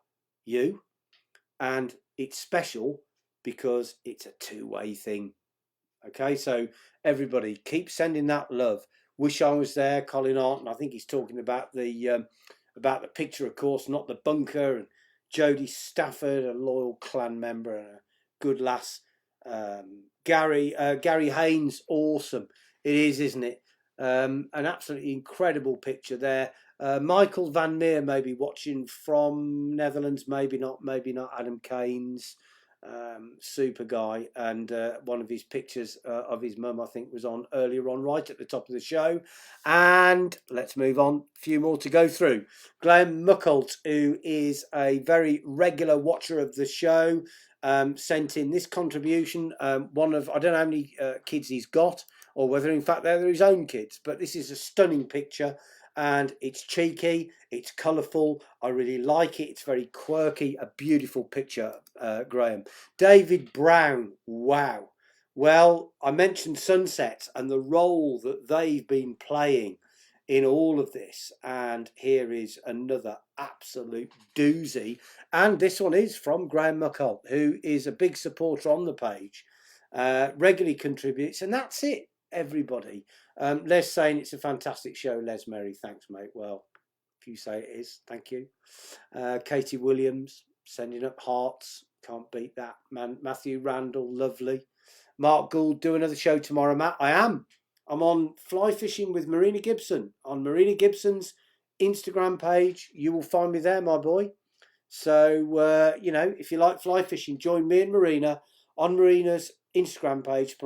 you. And it's special because it's a two-way thing. Okay, so everybody keep sending that love. Wish I was there, Colin Arnton. I think he's talking about the picture, of course, not the bunker. And Jodie Stafford, a loyal clan member and a good lass. Gary Haynes, awesome. It is, isn't it? An absolutely incredible picture there. Michael Van Meer maybe watching from Netherlands, maybe not Adam Keynes. Super guy, and one of his pictures of his mum, I think, was on earlier on, right at the top of the show. And let's move on, a few more to go through. Glenn Muckholt, who is a very regular watcher of the show, sent in this contribution. One of, I don't know how many kids he's got, or whether in fact they're his own kids, but this is a stunning picture. And it's cheeky, it's colourful, I really like it, it's very quirky, a beautiful picture, Graham. David Brown, wow. Well, I mentioned sunsets and the role that they've been playing in all of this, and here is another absolute doozy. And this one is from Graham Muckholt, who is a big supporter on the page, regularly contributes, and that's it, everybody. Les saying it's a fantastic show. Les Merry, thanks, mate. Well, if you say it is, thank you. Katie Williams sending up hearts, can't beat that, man. Matthew Randall, lovely. Mark Gould, do another show tomorrow, Matt. I am. I'm on Fly Fishing with Marina Gibson. On Marina Gibson's Instagram page, you will find me there, my boy. So, if you like fly fishing, join me and Marina on Marina's Instagram page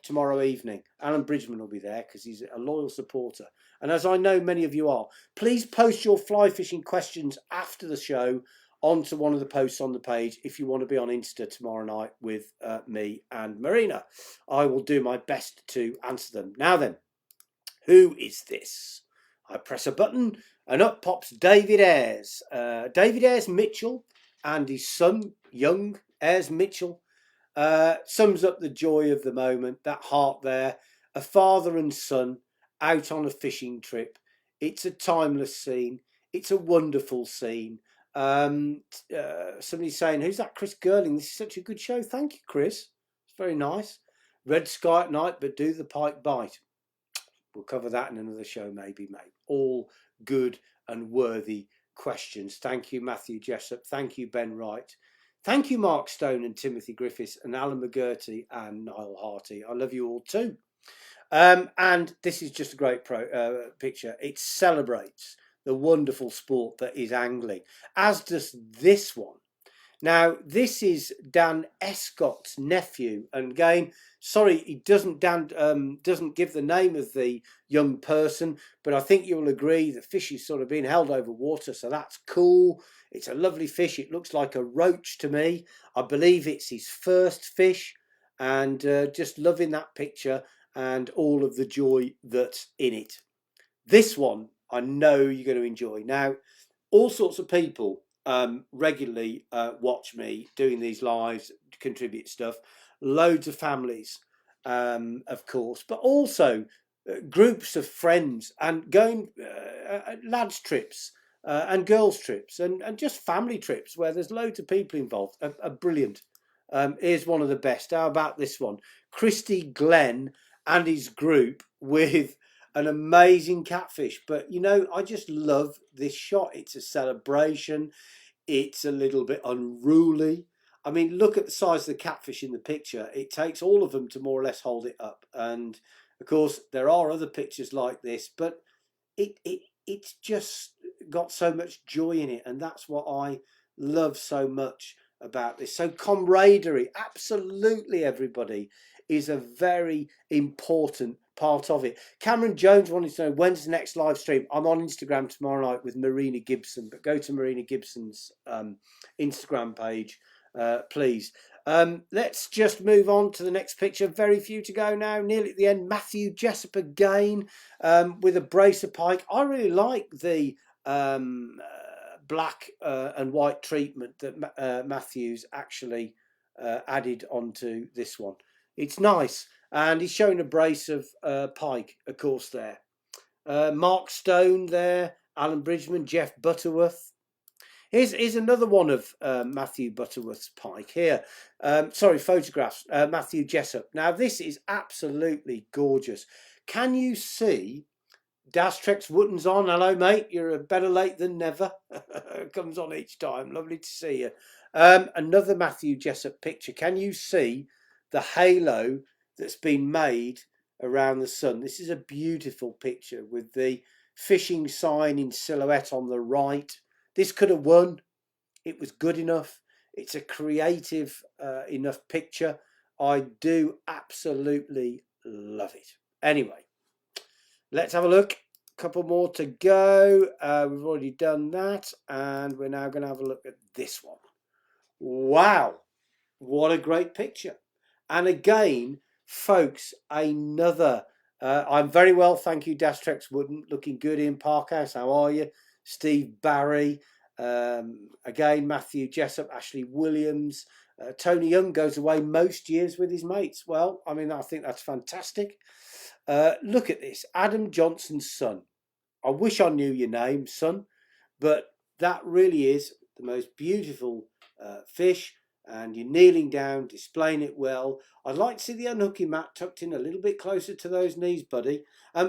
tomorrow evening. Alan Bridgman will be there because he's a loyal supporter. And as I know many of you are, please post your fly fishing questions after the show onto one of the posts on the page if you want to be on Insta tomorrow night with me and Marina. I will do my best to answer them. Now then, who is this? I press a button and up pops David Ayres. David Ayres Mitchell and his son, young Ayres Mitchell, sums up the joy of the moment, that heart there, a father and son out on a fishing trip. It's a timeless scene. It's a wonderful scene. Somebody's saying, who's that Chris Girling? This is such a good show. Thank you, Chris. It's very nice. Red sky at night, but do the pike bite? We'll cover that in another show, maybe, mate. All good and worthy questions. Thank you, Matthew Jessup. Thank you, Ben Wright. Thank you, Mark Stone and Timothy Griffiths and Alan McGurty and Niall Harty. I love you all too. And this is just a great picture. It celebrates the wonderful sport that is angling, as does this one. Now, this is Dan Escott's nephew, and again, sorry, he doesn't give the name of the young person, but I think you'll agree the fish is sort of being held over water, so that's cool. It's a lovely fish. It looks like a roach to me. I believe it's his first fish, and just loving that picture and all of the joy that's in it. This one, I know you're going to enjoy. Now, all sorts of people regularly watch me doing these lives, contribute stuff. Loads of families, of course, but also groups of friends and going lads trips and girls trips and just family trips where there's loads of people involved are brilliant. Here's one of the best. How about this one? Christy Glenn and his group with an amazing catfish. But, I just love this shot. It's a celebration. It's a little bit unruly. I mean, look at the size of the catfish in the picture. It takes all of them to more or less hold it up. And, of course, there are other pictures like this, but it's just got so much joy in it. And that's what I love so much about this. So camaraderie, absolutely, everybody, is a very important part of it. Cameron Jones wanted to know, when's the next live stream? I'm on Instagram tomorrow night with Marina Gibson, but go to Marina Gibson's Instagram page, please. Let's just move on to the next picture. Very few to go now, nearly at the end. Matthew Jessup again with a brace of pike. I really like the black and white treatment that Matthew's actually added onto this one. It's nice. And he's showing a brace of pike, of course, there. Mark Stone there, Alan Bridgman, Jeff Butterworth. Here's another one of Matthew Butterworth's pike here. Photographs, Matthew Jessup. Now, this is absolutely gorgeous. Can you see Dastrex Wotton's on? Hello, mate. You're better late than never. Comes on each time. Lovely to see you. Another Matthew Jessup picture. Can you see the halo that's been made around the sun? This is a beautiful picture with the fishing sign in silhouette on the right. This could have won. It was good enough. It's a creative enough picture. I do absolutely love it. Anyway, let's have a look. A couple more to go. We've already done that, and we're now going to have a look at this one. Wow, what a great picture. And again, folks, another. I'm very well, thank you, Dastrex Wooden. Looking good, Ian Parkhouse. How are you? Steve Barry. Again, Matthew Jessup, Ashley Williams. Tony Young goes away most years with his mates. Well, I mean, I think that's fantastic. Look at this. Adam Johnson's son. I wish I knew your name, son. But that really is the most beautiful fish. And you're kneeling down, displaying it well. I'd like to see the unhooking mat tucked in a little bit closer to those knees, buddy.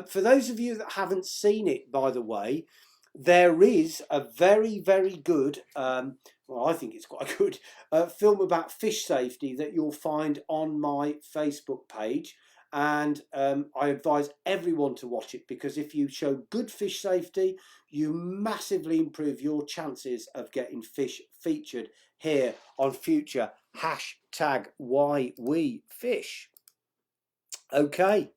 For those of you that haven't seen it, by the way, there is a very, very good, well, I think it's quite good, film about fish safety that you'll find on my Facebook page. And I advise everyone to watch it, because if you show good fish safety, you massively improve your chances of getting fish featured here on future hashtag Why We Fish. Okay.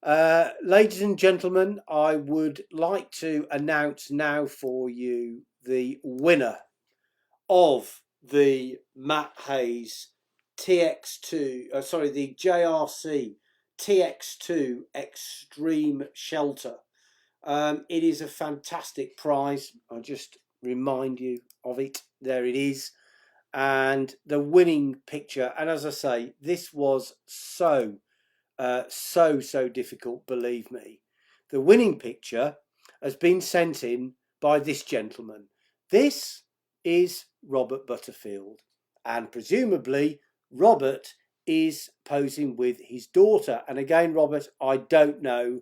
Ladies and gentlemen, I would like to announce now for you the winner of the Matt Hayes TX2, the JRC TX2 Extreme Shelter. It is a fantastic prize. I'll just remind you of it. There it is. And the winning picture. And as I say, this was so difficult, believe me. The winning picture has been sent in by this gentleman. This is Robert Butterfield, and presumably Robert is posing with his daughter. And again, Robert, I don't know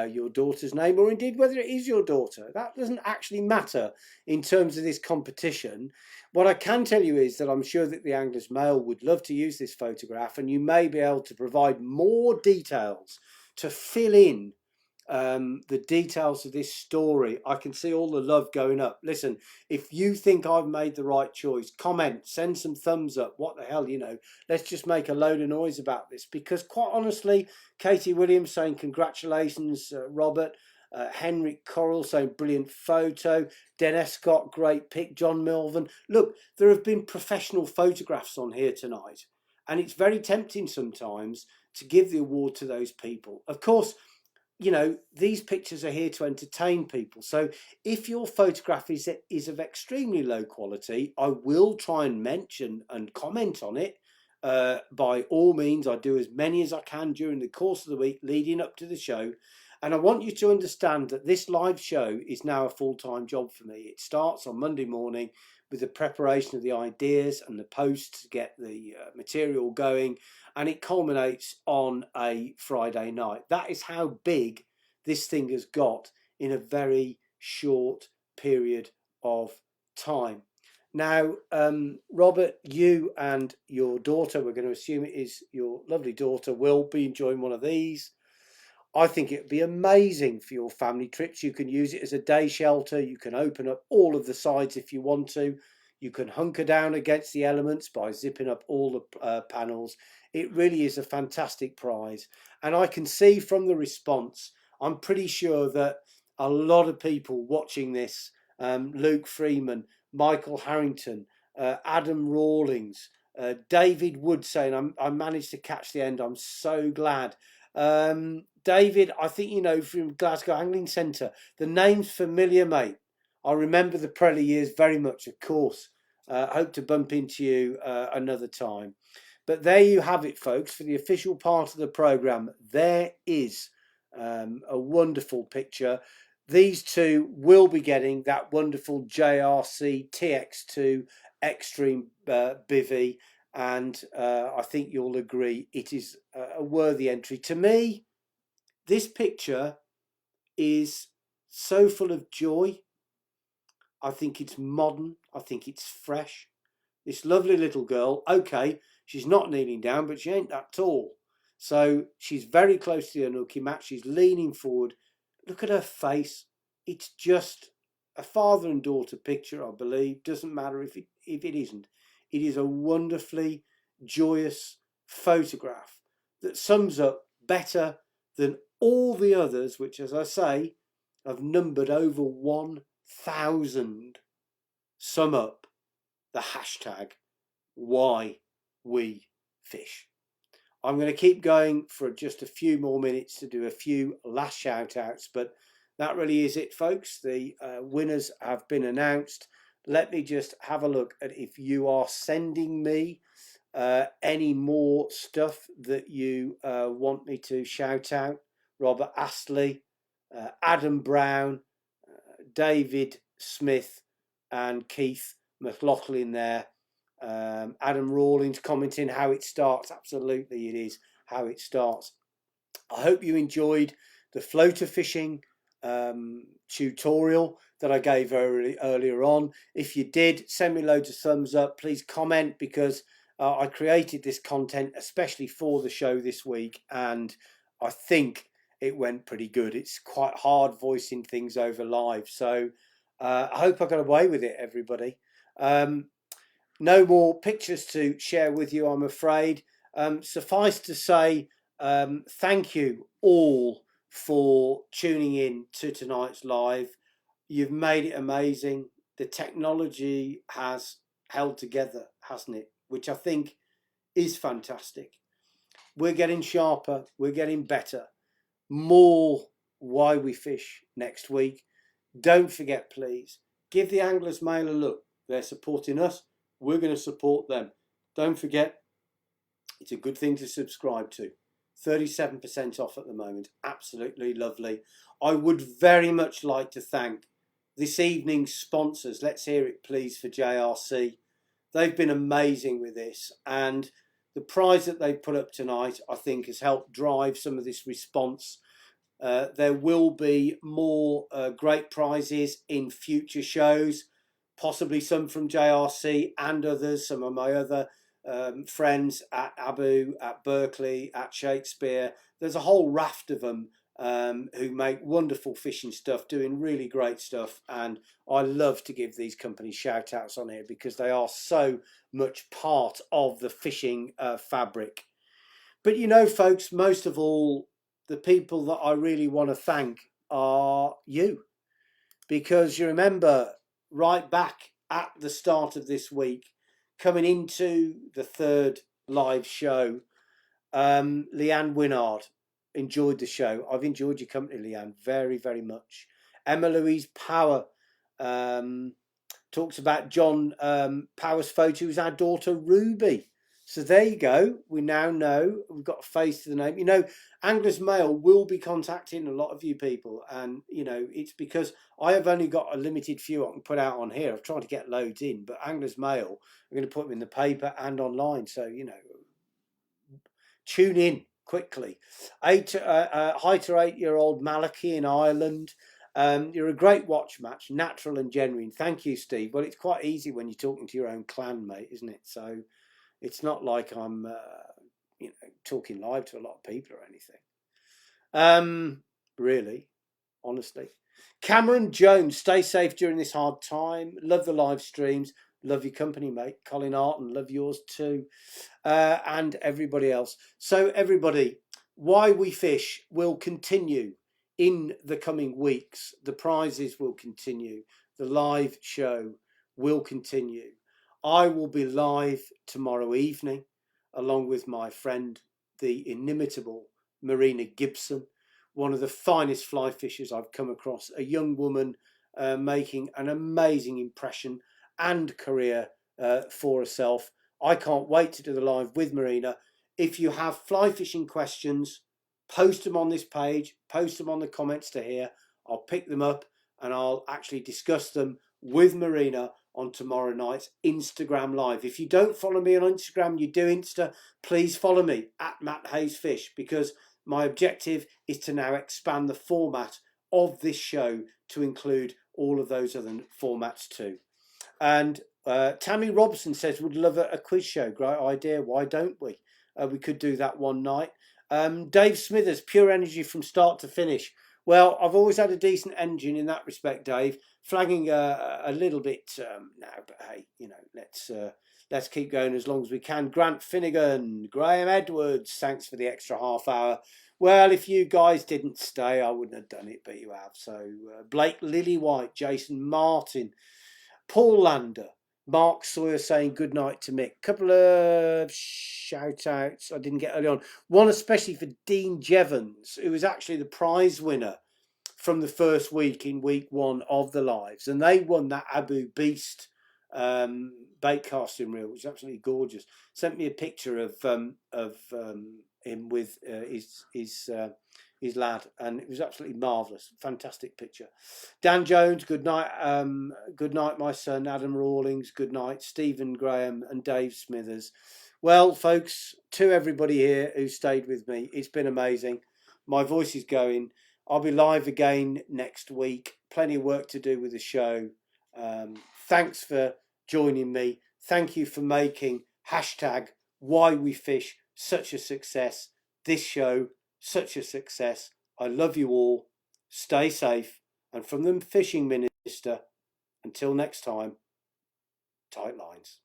your daughter's name, or indeed whether it is your daughter. That doesn't actually matter in terms of this competition. What I can tell you is that I'm sure that the Anglers Mail would love to use this photograph, and you may be able to provide more details to fill in the details of this story. I can see all the love going up. Listen, if you think I've made the right choice, comment, send some thumbs up. What the hell, let's just make a load of noise about this, because quite honestly, Katie Williams saying congratulations, Robert. Henrik Coral saying brilliant photo. Den Escott, great pic. John Milvan. Look, there have been professional photographs on here tonight, and it's very tempting sometimes to give the award to those people. Of course, these pictures are here to entertain people. So if your photograph is of extremely low quality, I will try and mention and comment on it. By all means, I do as many as I can during the course of the week leading up to the show. And I want you to understand that this live show is now a full-time job for me. It starts on Monday morning with the preparation of the ideas and the posts to get the material going, and it culminates on a Friday night. That is how big this thing has got in a very short period of time. Now, Robert, you and your daughter, we're going to assume it is your lovely daughter, will be enjoying one of these. I think it'd be amazing for your family trips. You can use it as a day shelter. You can open up all of the sides if you want to. You can hunker down against the elements by zipping up all the panels. It really is a fantastic prize. And I can see from the response, I'm pretty sure that a lot of people watching this, Luke Freeman, Michael Harrington, Adam Rawlings, David Wood saying, I managed to catch the end. I'm so glad. David, I think from Glasgow Angling Centre. The name's familiar, mate. I remember the Prelly years very much, of course. Hope to bump into you another time. But there you have it, folks, for the official part of the programme. There is a wonderful picture. These two will be getting that wonderful JRC TX2 Extreme Bivvy. And I think you'll agree it is a worthy entry. To me, this picture is so full of joy. I think it's modern. I think it's fresh. This lovely little girl, okay, she's not kneeling down, but she ain't that tall. So she's very close to the Anuki mat. She's leaning forward. Look at her face. It's just a father and daughter picture, I believe. Doesn't matter if it isn't. It is a wonderfully joyous photograph that sums up better than all the others, which, as I say, have numbered over 1,000, sum up the hashtag Why We Fish. I'm going to keep going for just a few more minutes to do a few last shout outs, but that really is it, folks. The winners have been announced. Let me just have a look at if you are sending me any more stuff that you want me to shout out. Robert Astley, Adam Brown, David Smith and Keith McLaughlin there. Adam Rawlings commenting how it starts. Absolutely, it is how it starts. I hope you enjoyed the floater fishing tutorial that I gave earlier on. If you did, send me loads of thumbs up. Please comment, because I created this content especially for the show this week, and I think it went pretty good. It's quite hard voicing things over live, so I hope I got away with it, everybody. No more pictures to share with you, I'm afraid. Suffice to say, thank you all for tuning in to tonight's live. You've made it amazing. The technology has held together, hasn't it? Which I think is fantastic. We're getting sharper, we're getting better. More Why We Fish next week. Don't forget, please, give the Anglers Mail a look. They're supporting us. We're going to support them. Don't forget, it's a good thing to subscribe to. 37% off at the moment. Absolutely lovely. I would very much like to thank this evening's sponsors. Let's hear it, please, for JRC. They've been amazing with this, and the prize that they put up tonight, I think, has helped drive some of this response. There will be more great prizes in future shows, possibly some from JRC and others, some of my other friends at Abu, at Berkeley, at Shakespeare. There's a whole raft of them who make wonderful fishing stuff, doing really great stuff. And I love to give these companies shout outs on here because they are so much part of the fishing fabric. But you know, folks, most of all, the people that I really want to thank are you. Because you remember right back at the start of this week, coming into the third live show, Leanne Winard enjoyed the show. I've enjoyed your company, Leanne, very, very much. Emma Louise Power talks about John Power's photo is our daughter Ruby. So there you go. We now know we've got a face to the name. You know, Anglers Mail will be contacting a lot of you people, and you know it's because I have only got a limited few I can put out on here. I've tried to get loads in, but Anglers Mail are going to put them in the paper and online. So you know, tune in quickly. Hi to 8-year-old Malachi in Ireland. You're a great watch match, natural and genuine. Thank you, Steve. Well, it's quite easy when you're talking to your own clan, mate, isn't it? So it's not like I'm, talking live to a lot of people or anything. Really, honestly. Cameron Jones, stay safe during this hard time. Love the live streams. Love your company, mate. Colin Arton, love yours too. And everybody else. So everybody, Why We Fish will continue in the coming weeks. The prizes will continue. The live show will continue. I will be live tomorrow evening along with my friend, the inimitable Marina Gibson, one of the finest fly fishers I've come across, a young woman making an amazing impression and career for herself. I can't wait to do the live with Marina. If you have fly fishing questions, post them on this page, post them on the comments to here. I'll pick them up and I'll actually discuss them with Marina on tomorrow night's Instagram live. If you don't follow me on Instagram, you do Insta, please follow me at Matt Hayes Fish, because my objective is to now expand the format of this show to include all of those other formats too. And Tammy Robson says, would love a quiz show. Great idea. Why don't we? We could do that one night. Dave Smithers, pure energy from start to finish. Well, I've always had a decent engine in that respect, Dave. Flagging a little bit now, but hey, you know, let's keep going as long as we can. Grant Finnegan, Graham Edwards, thanks for the extra half hour. Well, if you guys didn't stay, I wouldn't have done it, but you have. So Blake Lillywhite, Jason Martin, Paul Lander, Mark Sawyer saying good night to Mick. Couple of shout outs I didn't get early on. One especially for Dean Jevons, who was actually the prize winner from the first week in week one of the lives. And they won that Abu Beast bait casting reel, which is absolutely gorgeous. Sent me a picture of him with his lad, and it was absolutely marvellous. Fantastic picture. Dan Jones, good night. Good night, my son. Adam Rawlings, good night. Stephen Graham and Dave Smithers. Well, folks, to everybody here who stayed with me, it's been amazing. My voice is going. I'll be live again next week. Plenty of work to do with the show. Thanks for joining me. Thank you for making Hashtag why we fish, such a success. This show, such a success. I love you all. Stay safe. And from the Fishing Minister, until next time, tight lines.